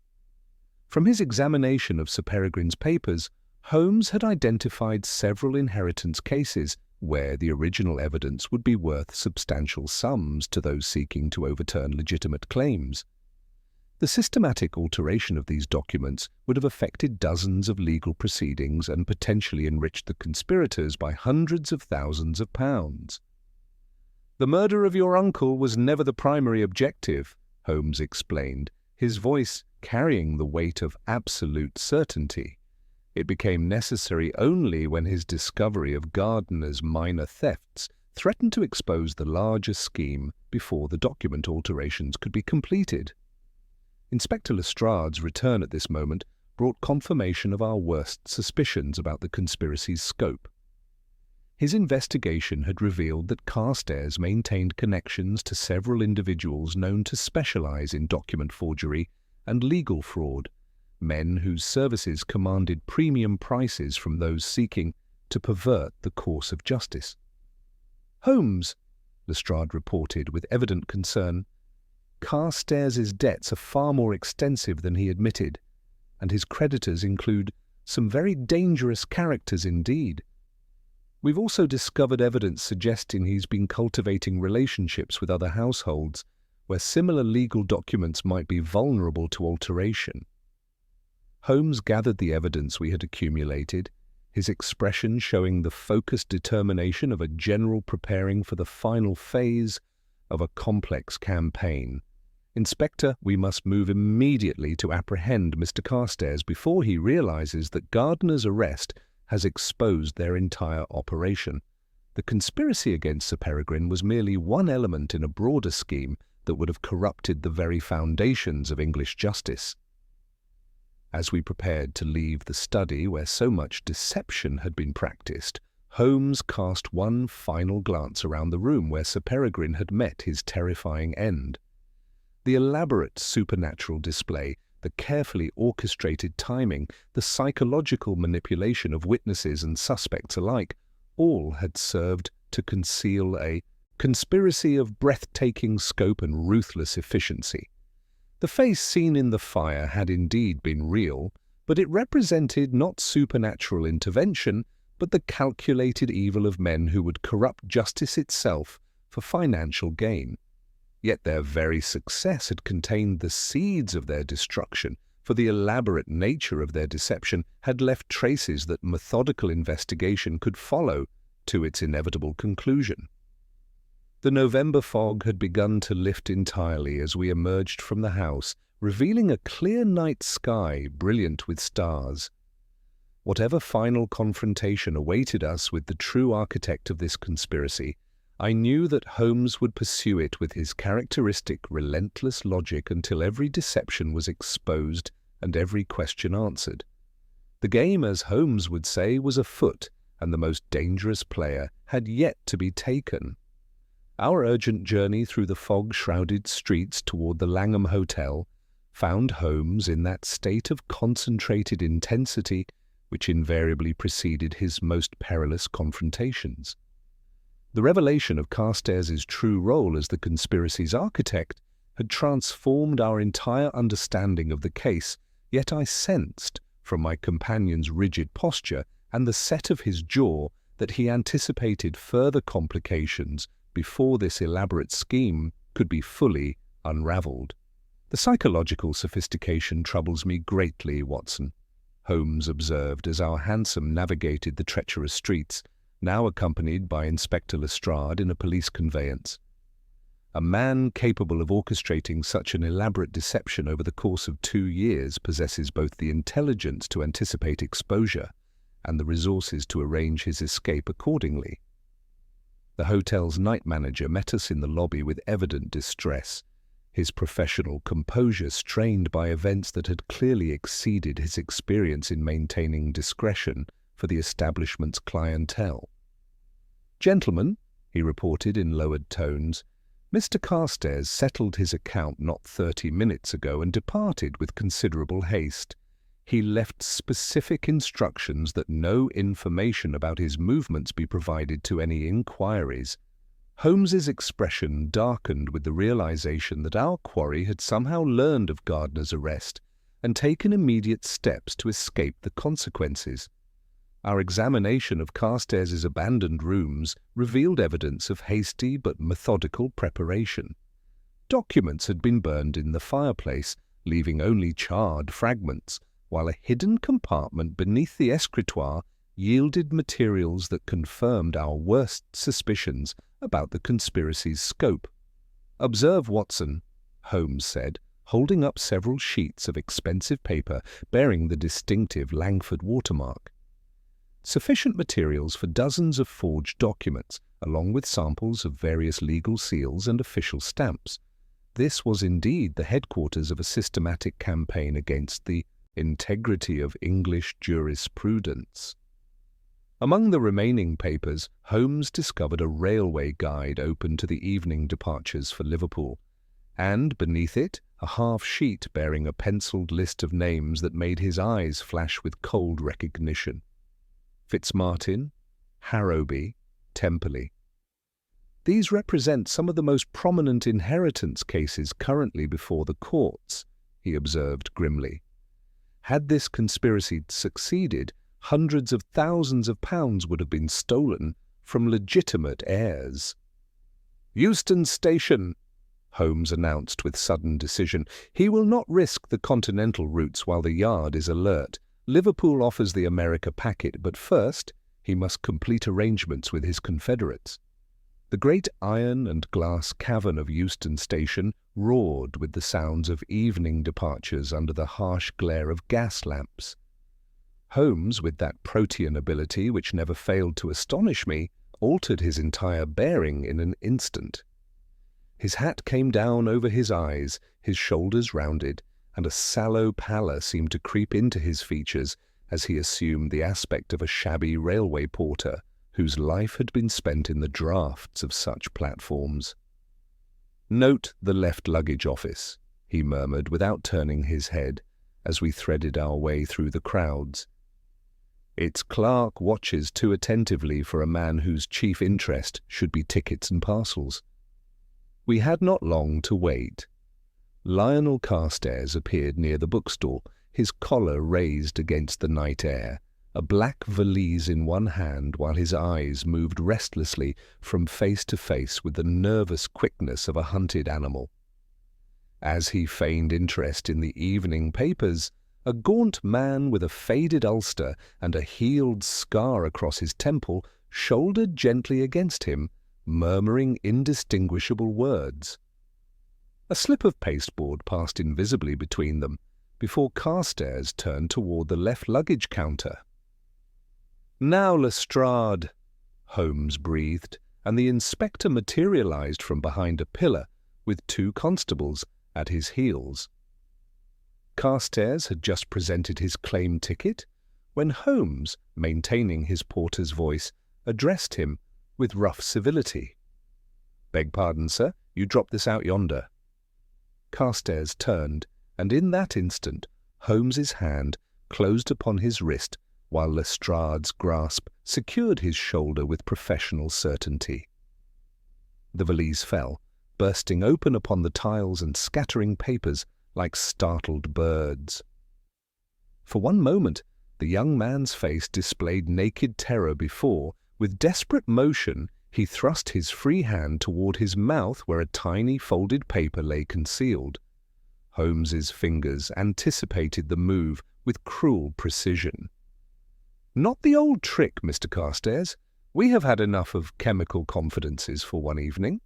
From his examination of Sir Peregrine's papers, Holmes had identified several inheritance cases where the original evidence would be worth substantial sums to those seeking to overturn legitimate claims. The systematic alteration of these documents would have affected dozens of legal proceedings and potentially enriched the conspirators by hundreds of thousands of pounds. "The murder of your uncle was never the primary objective," Holmes explained, his voice carrying the weight of absolute certainty. It became necessary only when his discovery of Gardner's minor thefts threatened to expose the larger scheme before the document alterations could be completed. Inspector Lestrade's return at this moment brought confirmation of our worst suspicions about the conspiracy's scope. His investigation had revealed that Carstairs maintained connections to several individuals known to specialize in document forgery and legal fraud, men whose services commanded premium prices from those seeking to pervert the course of justice. "Holmes," Lestrade reported with evident concern, "Carstairs's debts are far more extensive than he admitted, and his creditors include some very dangerous characters indeed. We've also discovered evidence suggesting he's been cultivating relationships with other households where similar legal documents might be vulnerable to alteration." Holmes gathered the evidence we had accumulated, his expression showing the focused determination of a general preparing for the final phase of a complex campaign. "Inspector, we must move immediately to apprehend Mr. Carstairs before he realizes that Gardner's arrest has exposed their entire operation. The conspiracy against Sir Peregrine was merely one element in a broader scheme that would have corrupted the very foundations of English justice." As we prepared to leave the study where so much deception had been practiced, Holmes cast one final glance around the room where Sir Peregrine had met his terrifying end. The elaborate supernatural display, the carefully orchestrated timing, the psychological manipulation of witnesses and suspects alike, all had served to conceal a conspiracy of breathtaking scope and ruthless efficiency. The face seen in the fire had indeed been real, but it represented not supernatural intervention, but the calculated evil of men who would corrupt justice itself for financial gain. Yet their very success had contained the seeds of their destruction, for the elaborate nature of their deception had left traces that methodical investigation could follow to its inevitable conclusion. The November fog had begun to lift entirely as we emerged from the house, revealing a clear night sky brilliant with stars. Whatever final confrontation awaited us with the true architect of this conspiracy, I knew that Holmes would pursue it with his characteristic relentless logic until every deception was exposed and every question answered. The game, as Holmes would say, was afoot, and the most dangerous player had yet to be taken. Our urgent journey through the fog-shrouded streets toward the Langham Hotel found Holmes in that state of concentrated intensity which invariably preceded his most perilous confrontations. The revelation of Carstairs's true role as the conspiracy's architect had transformed our entire understanding of the case, yet I sensed, from my companion's rigid posture and the set of his jaw, that he anticipated further complications before this elaborate scheme could be fully unravelled. "The psychological sophistication troubles me greatly, Watson," Holmes observed as our hansom navigated the treacherous streets, now accompanied by Inspector Lestrade in a police conveyance. "A man capable of orchestrating such an elaborate deception over the course of 2 years possesses both the intelligence to anticipate exposure and the resources to arrange his escape accordingly." The hotel's night manager met us in the lobby with evident distress, his professional composure strained by events that had clearly exceeded his experience in maintaining discretion for the establishment's clientele. "Gentlemen," he reported in lowered tones, "Mr. Carstairs settled his account not 30 minutes ago and departed with considerable haste. He left specific instructions that no information about his movements be provided to any inquiries." Holmes's expression darkened with the realization that our quarry had somehow learned of Gardner's arrest and taken immediate steps to escape the consequences. Our examination of Carstairs's abandoned rooms revealed evidence of hasty but methodical preparation. Documents had been burned in the fireplace, leaving only charred fragments, while a hidden compartment beneath the escritoire yielded materials that confirmed our worst suspicions about the conspiracy's scope. "Observe, Watson," Holmes said, holding up several sheets of expensive paper bearing the distinctive Langford watermark. Sufficient materials for dozens of forged documents, along with samples of various legal seals and official stamps. This was indeed the headquarters of a systematic campaign against the integrity of English jurisprudence. Among the remaining papers, Holmes discovered a railway guide open to the evening departures for Liverpool, and beneath it a half-sheet bearing a penciled list of names that made his eyes flash with cold recognition. Fitzmartin, Harrowby, Temperley. "These represent some of the most prominent inheritance cases currently before the courts," he observed grimly. "Had this conspiracy succeeded, hundreds of thousands of pounds would have been stolen from legitimate heirs." "Euston Station," Holmes announced with sudden decision. "He will not risk the continental routes while the Yard is alert. Liverpool offers the America packet, but first he must complete arrangements with his confederates." The great iron and glass cavern of Euston Station roared with the sounds of evening departures under the harsh glare of gas lamps. Holmes, with that protean ability which never failed to astonish me, altered his entire bearing in an instant. His hat came down over his eyes, his shoulders rounded, and a sallow pallor seemed to creep into his features as he assumed the aspect of a shabby railway porter whose life had been spent in the drafts of such platforms. "Note the left luggage office," he murmured without turning his head, as we threaded our way through the crowds. "Its clerk watches too attentively for a man whose chief interest should be tickets and parcels." We had not long to wait. Lionel Carstairs appeared near the bookstall, his collar raised against the night air, a black valise in one hand while his eyes moved restlessly from face to face with the nervous quickness of a hunted animal. As he feigned interest in the evening papers, a gaunt man with a faded ulster and a healed scar across his temple shouldered gently against him, murmuring indistinguishable words. A slip of pasteboard passed invisibly between them before Carstairs turned toward the left luggage counter. "Now, Lestrade," Holmes breathed, and the inspector materialized from behind a pillar with 2 constables at his heels. Carstairs had just presented his claim ticket when Holmes, maintaining his porter's voice, addressed him with rough civility. "Beg pardon, sir, you dropped this out yonder." Carstairs turned, and in that instant Holmes's hand closed upon his wrist while Lestrade's grasp secured his shoulder with professional certainty. The valise fell, bursting open upon the tiles and scattering papers like startled birds. For one moment the young man's face displayed naked terror before, With desperate motion, he thrust his free hand toward his mouth where a tiny folded paper lay concealed. Holmes's fingers anticipated the move with cruel precision. "Not the old trick, Mr. Carstairs. We have had enough of chemical confidences for one evening."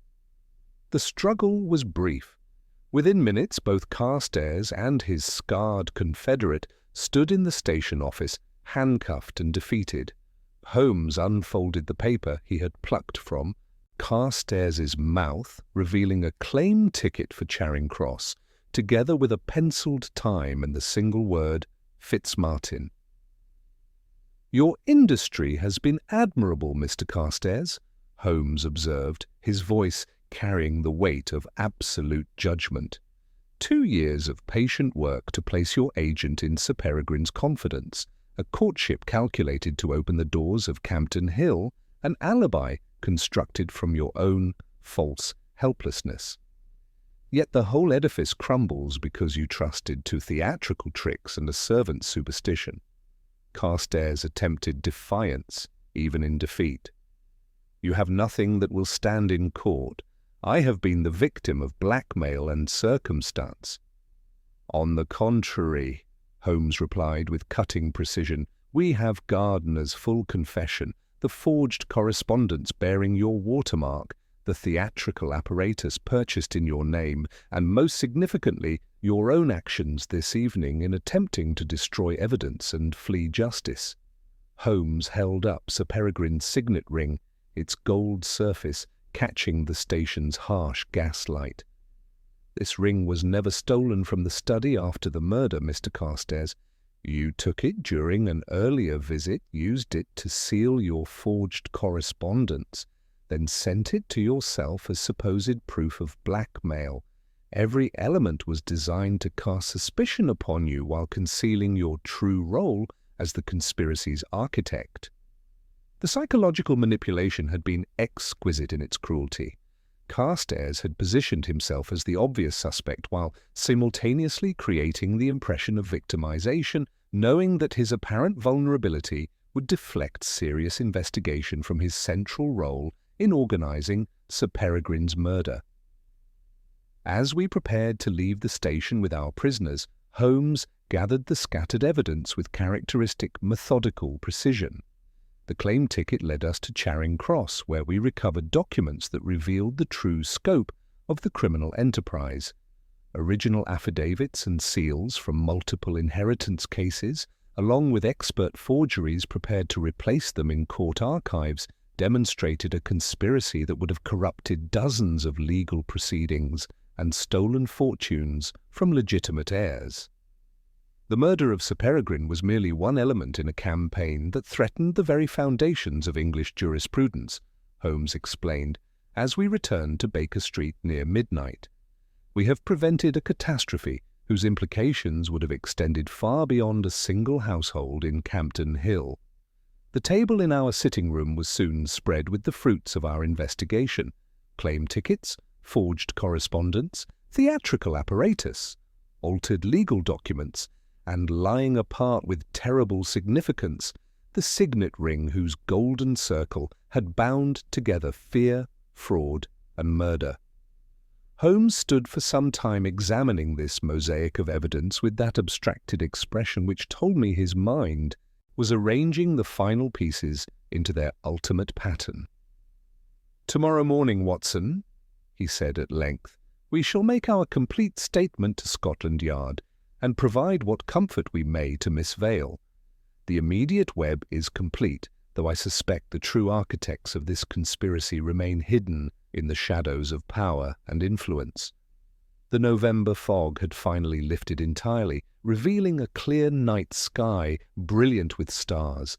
The struggle was brief. Within minutes, both Carstairs and his scarred confederate stood in the station office, handcuffed and defeated. Holmes unfolded the paper he had plucked from Carstairs's mouth, revealing a claim ticket for Charing Cross, together with a penciled time and the single word, Fitzmartin. "Your industry has been admirable, Mr. Carstairs," Holmes observed, his voice carrying the weight of absolute judgment. 2 years of patient work to place your agent in Sir Peregrine's confidence, a courtship calculated to open the doors of Campden Hill, an alibi constructed from your own false helplessness. Yet the whole edifice crumbles because you trusted to theatrical tricks and a servant's superstition. Carstairs attempted defiance, even in defeat. "You have nothing that will stand in court. I have been the victim of blackmail and circumstance." "On the contrary," Holmes replied with cutting precision, "we have Gardner's full confession, the forged correspondence bearing your watermark, the theatrical apparatus purchased in your name, and most significantly, your own actions this evening in attempting to destroy evidence and flee justice." Holmes held up Sir Peregrine's signet ring, its gold surface catching the station's harsh gaslight. "This ring was never stolen from the study after the murder, Mr. Carstairs. You took it during an earlier visit, used it to seal your forged correspondence, then sent it to yourself as supposed proof of blackmail. Every element was designed to cast suspicion upon you while concealing your true role as the conspiracy's architect." The psychological manipulation had been exquisite in its cruelty. Carstairs had positioned himself as the obvious suspect while simultaneously creating the impression of victimization, knowing that his apparent vulnerability would deflect serious investigation from his central role in organizing Sir Peregrine's murder. As we prepared to leave the station with our prisoners, Holmes gathered the scattered evidence with characteristic methodical precision. The claim ticket led us to Charing Cross, where we recovered documents that revealed the true scope of the criminal enterprise. Original affidavits and seals from multiple inheritance cases, along with expert forgeries prepared to replace them in court archives, demonstrated a conspiracy that would have corrupted dozens of legal proceedings and stolen fortunes from legitimate heirs. The murder of Sir Peregrine was merely one element in a campaign that threatened the very foundations of English jurisprudence, Holmes explained, as we returned to Baker Street near midnight. We have prevented a catastrophe whose implications would have extended far beyond a single household in Campden Hill. The table in our sitting room was soon spread with the fruits of our investigation: claim tickets, forged correspondence, theatrical apparatus, altered legal documents, and lying apart with terrible significance, the signet ring whose golden circle had bound together fear, fraud, and murder. Holmes stood for some time examining this mosaic of evidence with that abstracted expression which told me his mind was arranging the final pieces into their ultimate pattern. "Tomorrow morning, Watson," he said at length, "we shall make our complete statement to Scotland Yard and provide what comfort we may to Miss Vale. The immediate web is complete, though I suspect the true architects of this conspiracy remain hidden in the shadows of power and influence." The November fog had finally lifted entirely, revealing a clear night sky brilliant with stars.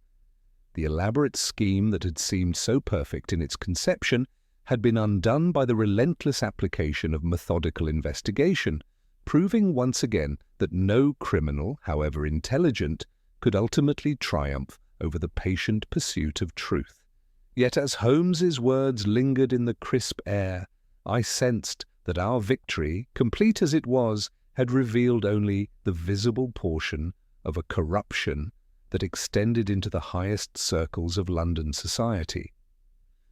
The elaborate scheme that had seemed so perfect in its conception had been undone by the relentless application of methodical investigation, proving once again that no criminal, however intelligent, could ultimately triumph over the patient pursuit of truth. Yet as Holmes's words lingered in the crisp air, I sensed that our victory, complete as it was, had revealed only the visible portion of a corruption that extended into the highest circles of London society.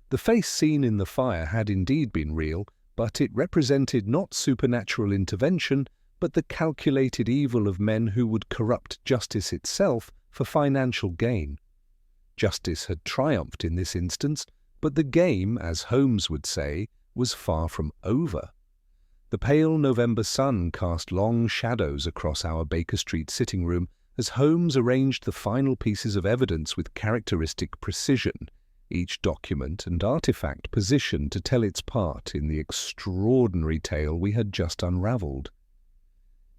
The face seen in the fire had indeed been real, but it represented not supernatural intervention, but the calculated evil of men who would corrupt justice itself for financial gain. Justice had triumphed in this instance, but the game, as Holmes would say, was far from over. The pale November sun cast long shadows across our Baker Street sitting room as Holmes arranged the final pieces of evidence with characteristic precision, each document and artifact positioned to tell its part in the extraordinary tale we had just unravelled.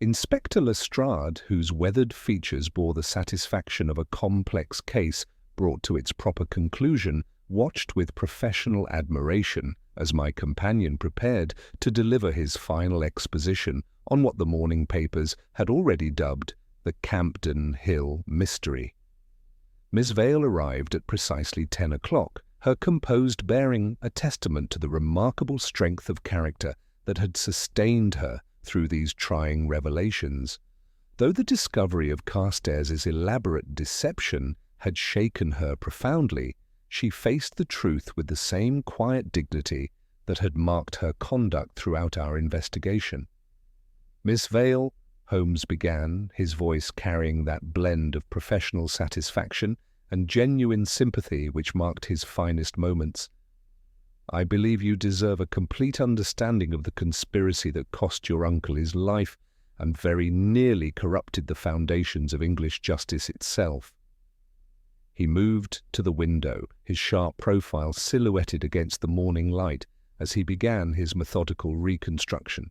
Inspector Lestrade, whose weathered features bore the satisfaction of a complex case brought to its proper conclusion, watched with professional admiration as my companion prepared to deliver his final exposition on what the morning papers had already dubbed the Campden Hill Mystery. Miss Vale arrived at precisely 10 o'clock, her composed bearing a testament to the remarkable strength of character that had sustained her through these trying revelations. Though the discovery of Carstairs' elaborate deception had shaken her profoundly, she faced the truth with the same quiet dignity that had marked her conduct throughout our investigation. "Miss Vale," Holmes began, his voice carrying that blend of professional satisfaction and genuine sympathy which marked his finest moments, "I believe you deserve a complete understanding of the conspiracy that cost your uncle his life and very nearly corrupted the foundations of English justice itself." He moved to the window, his sharp profile silhouetted against the morning light as he began his methodical reconstruction.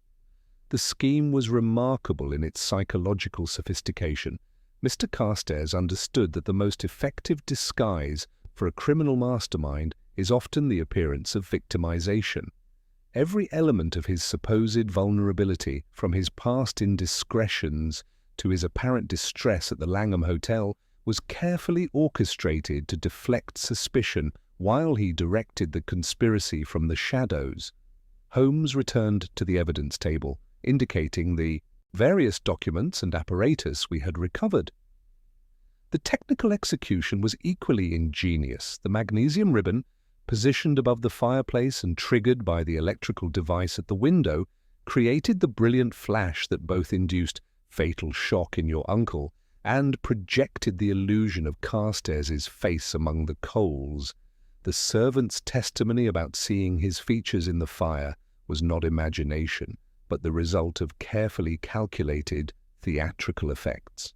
The scheme was remarkable in its psychological sophistication. Mr. Carstairs understood that the most effective disguise for a criminal mastermind is often the appearance of victimization. Every element of his supposed vulnerability, from his past indiscretions to his apparent distress at the Langham Hotel, was carefully orchestrated to deflect suspicion while he directed the conspiracy from the shadows. Holmes returned to the evidence table, indicating the various documents and apparatus we had recovered. The technical execution was equally ingenious. The magnesium ribbon, positioned above the fireplace and triggered by the electrical device at the window, created the brilliant flash that both induced fatal shock in your uncle and projected the illusion of Carstairs' face among the coals. The servant's testimony about seeing his features in the fire was not imagination, but the result of carefully calculated theatrical effects.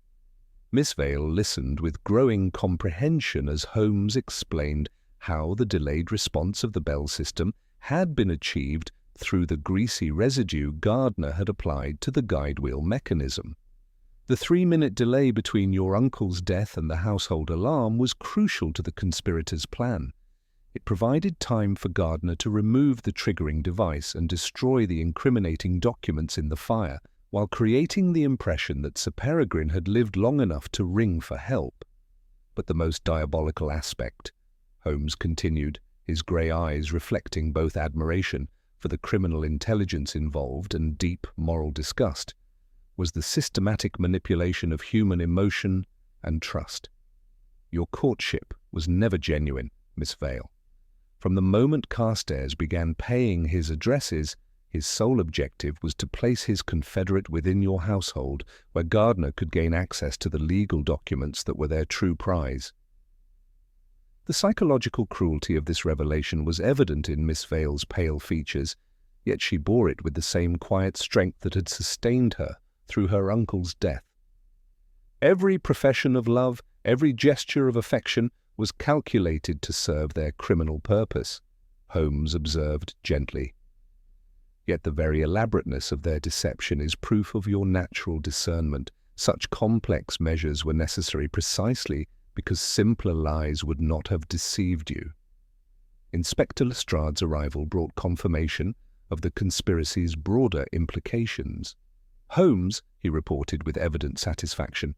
Miss Vale listened with growing comprehension as Holmes explained how the delayed response of the bell system had been achieved through the greasy residue Gardner had applied to the guide wheel mechanism. The 3-minute delay between your uncle's death and the household alarm was crucial to the conspirators' plan. It provided time for Gardner to remove the triggering device and destroy the incriminating documents in the fire, while creating the impression that Sir Peregrine had lived long enough to ring for help. But the most diabolical aspect, Holmes continued, his grey eyes reflecting both admiration for the criminal intelligence involved and deep moral disgust, was the systematic manipulation of human emotion and trust. Your courtship was never genuine, Miss Vale. From the moment Carstairs began paying his addresses, his sole objective was to place his confederate within your household, where Gardner could gain access to the legal documents that were their true prize. The psychological cruelty of this revelation was evident in Miss Vale's pale features, yet she bore it with the same quiet strength that had sustained her through her uncle's death. Every profession of love, every gesture of affection was calculated to serve their criminal purpose, Holmes observed gently. Yet the very elaborateness of their deception is proof of your natural discernment. Such complex measures were necessary precisely because simpler lies would not have deceived you. Inspector Lestrade's arrival brought confirmation of the conspiracy's broader implications. "Holmes," he reported with evident satisfaction,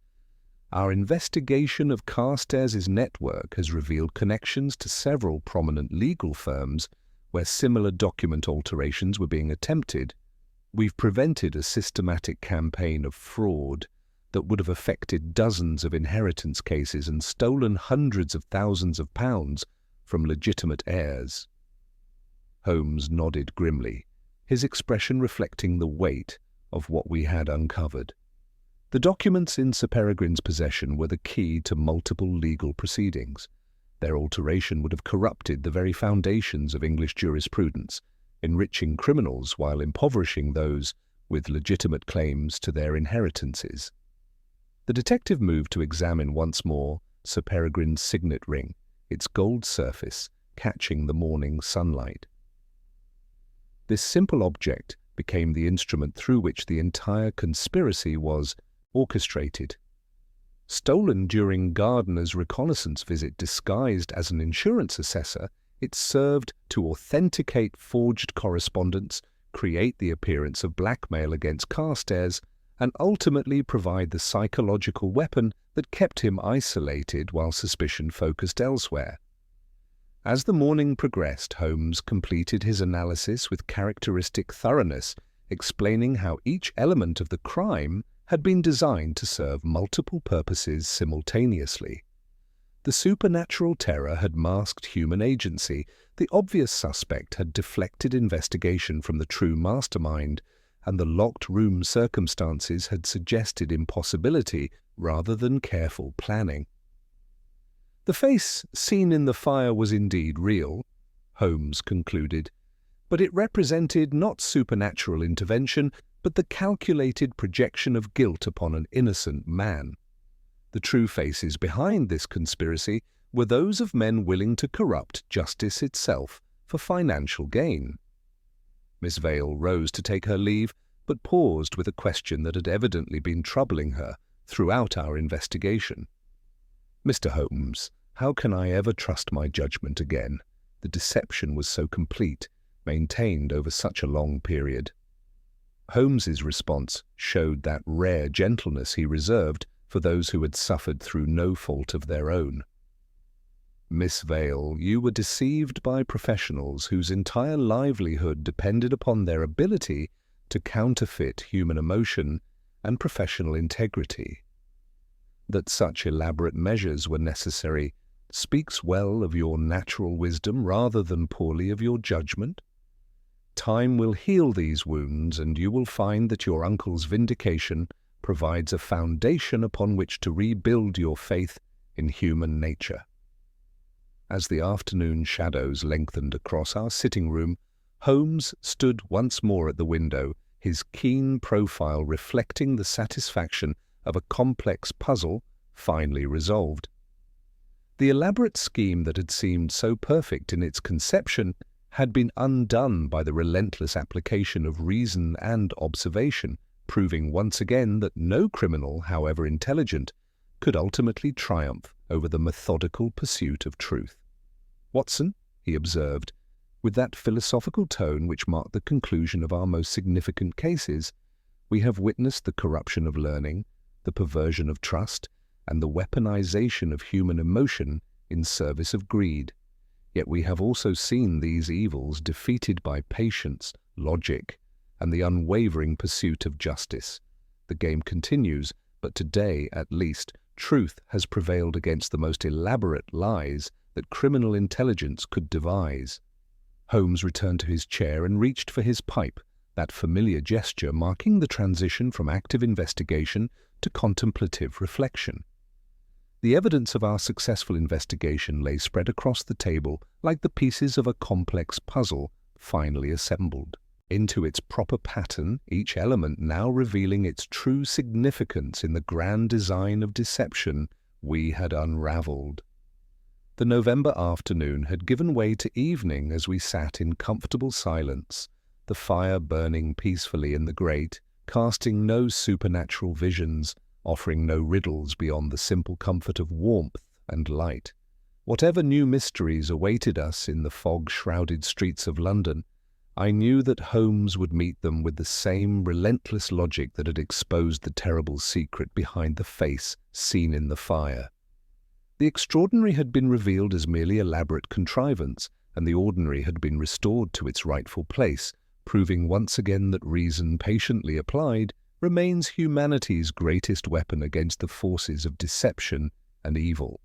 "our investigation of Carstairs' network has revealed connections to several prominent legal firms where similar document alterations were being attempted. We've prevented a systematic campaign of fraud. that would have affected dozens of inheritance cases and stolen hundreds of thousands of pounds from legitimate heirs. Holmes nodded grimly, his expression reflecting the weight of what we had uncovered. The documents in Sir Peregrine's possession were the key to multiple legal proceedings. Their alteration would have corrupted the very foundations of English jurisprudence, enriching criminals while impoverishing those with legitimate claims to their inheritances. The detective moved to examine once more Sir Peregrine's signet ring, its gold surface catching the morning sunlight. This simple object became the instrument through which the entire conspiracy was orchestrated. Stolen during Gardiner's reconnaissance visit disguised as an insurance assessor, it served to authenticate forged correspondence, create the appearance of blackmail against Carstairs, and ultimately provide the psychological weapon that kept him isolated while suspicion focused elsewhere. As the morning progressed, Holmes completed his analysis with characteristic thoroughness, explaining how each element of the crime had been designed to serve multiple purposes simultaneously. The supernatural terror had masked human agency, the obvious suspect had deflected investigation from the true mastermind, and the locked room circumstances had suggested impossibility rather than careful planning. The face seen in the fire was indeed real, Holmes concluded, but it represented not supernatural intervention, but the calculated projection of guilt upon an innocent man. The true faces behind this conspiracy were those of men willing to corrupt justice itself for financial gain. Miss Vale rose to take her leave, but paused with a question that had evidently been troubling her throughout our investigation. "Mr. Holmes, how can I ever trust my judgment again? The deception was so complete, maintained over such a long period." Holmes's response showed that rare gentleness he reserved for those who had suffered through no fault of their own. "Miss Vale, you were deceived by professionals whose entire livelihood depended upon their ability to counterfeit human emotion and professional integrity. That such elaborate measures were necessary speaks well of your natural wisdom rather than poorly of your judgment. Time will heal these wounds, and you will find that your uncle's vindication provides a foundation upon which to rebuild your faith in human nature." As the afternoon shadows lengthened across our sitting room, Holmes stood once more at the window, his keen profile reflecting the satisfaction of a complex puzzle finally resolved. The elaborate scheme that had seemed so perfect in its conception had been undone by the relentless application of reason and observation, proving once again that no criminal, however intelligent, could ultimately triumph over the methodical pursuit of truth. "Watson," he observed, with that philosophical tone which marked the conclusion of our most significant cases, "we have witnessed the corruption of learning, the perversion of trust, and the weaponization of human emotion in service of greed. Yet we have also seen these evils defeated by patience, logic, and the unwavering pursuit of justice. The game continues, but today, at least, truth has prevailed against the most elaborate lies that criminal intelligence could devise." Holmes returned to his chair and reached for his pipe, that familiar gesture marking the transition from active investigation to contemplative reflection. The evidence of our successful investigation lay spread across the table like the pieces of a complex puzzle finally assembled into its proper pattern, each element now revealing its true significance in the grand design of deception we had unraveled. The November afternoon had given way to evening as we sat in comfortable silence, the fire burning peacefully in the grate, casting no supernatural visions, offering no riddles beyond the simple comfort of warmth and light. Whatever new mysteries awaited us in the fog-shrouded streets of London, I knew that Holmes would meet them with the same relentless logic that had exposed the terrible secret behind the face seen in the fire. The extraordinary had been revealed as merely elaborate contrivance, and the ordinary had been restored to its rightful place, proving once again that reason patiently applied remains humanity's greatest weapon against the forces of deception and evil.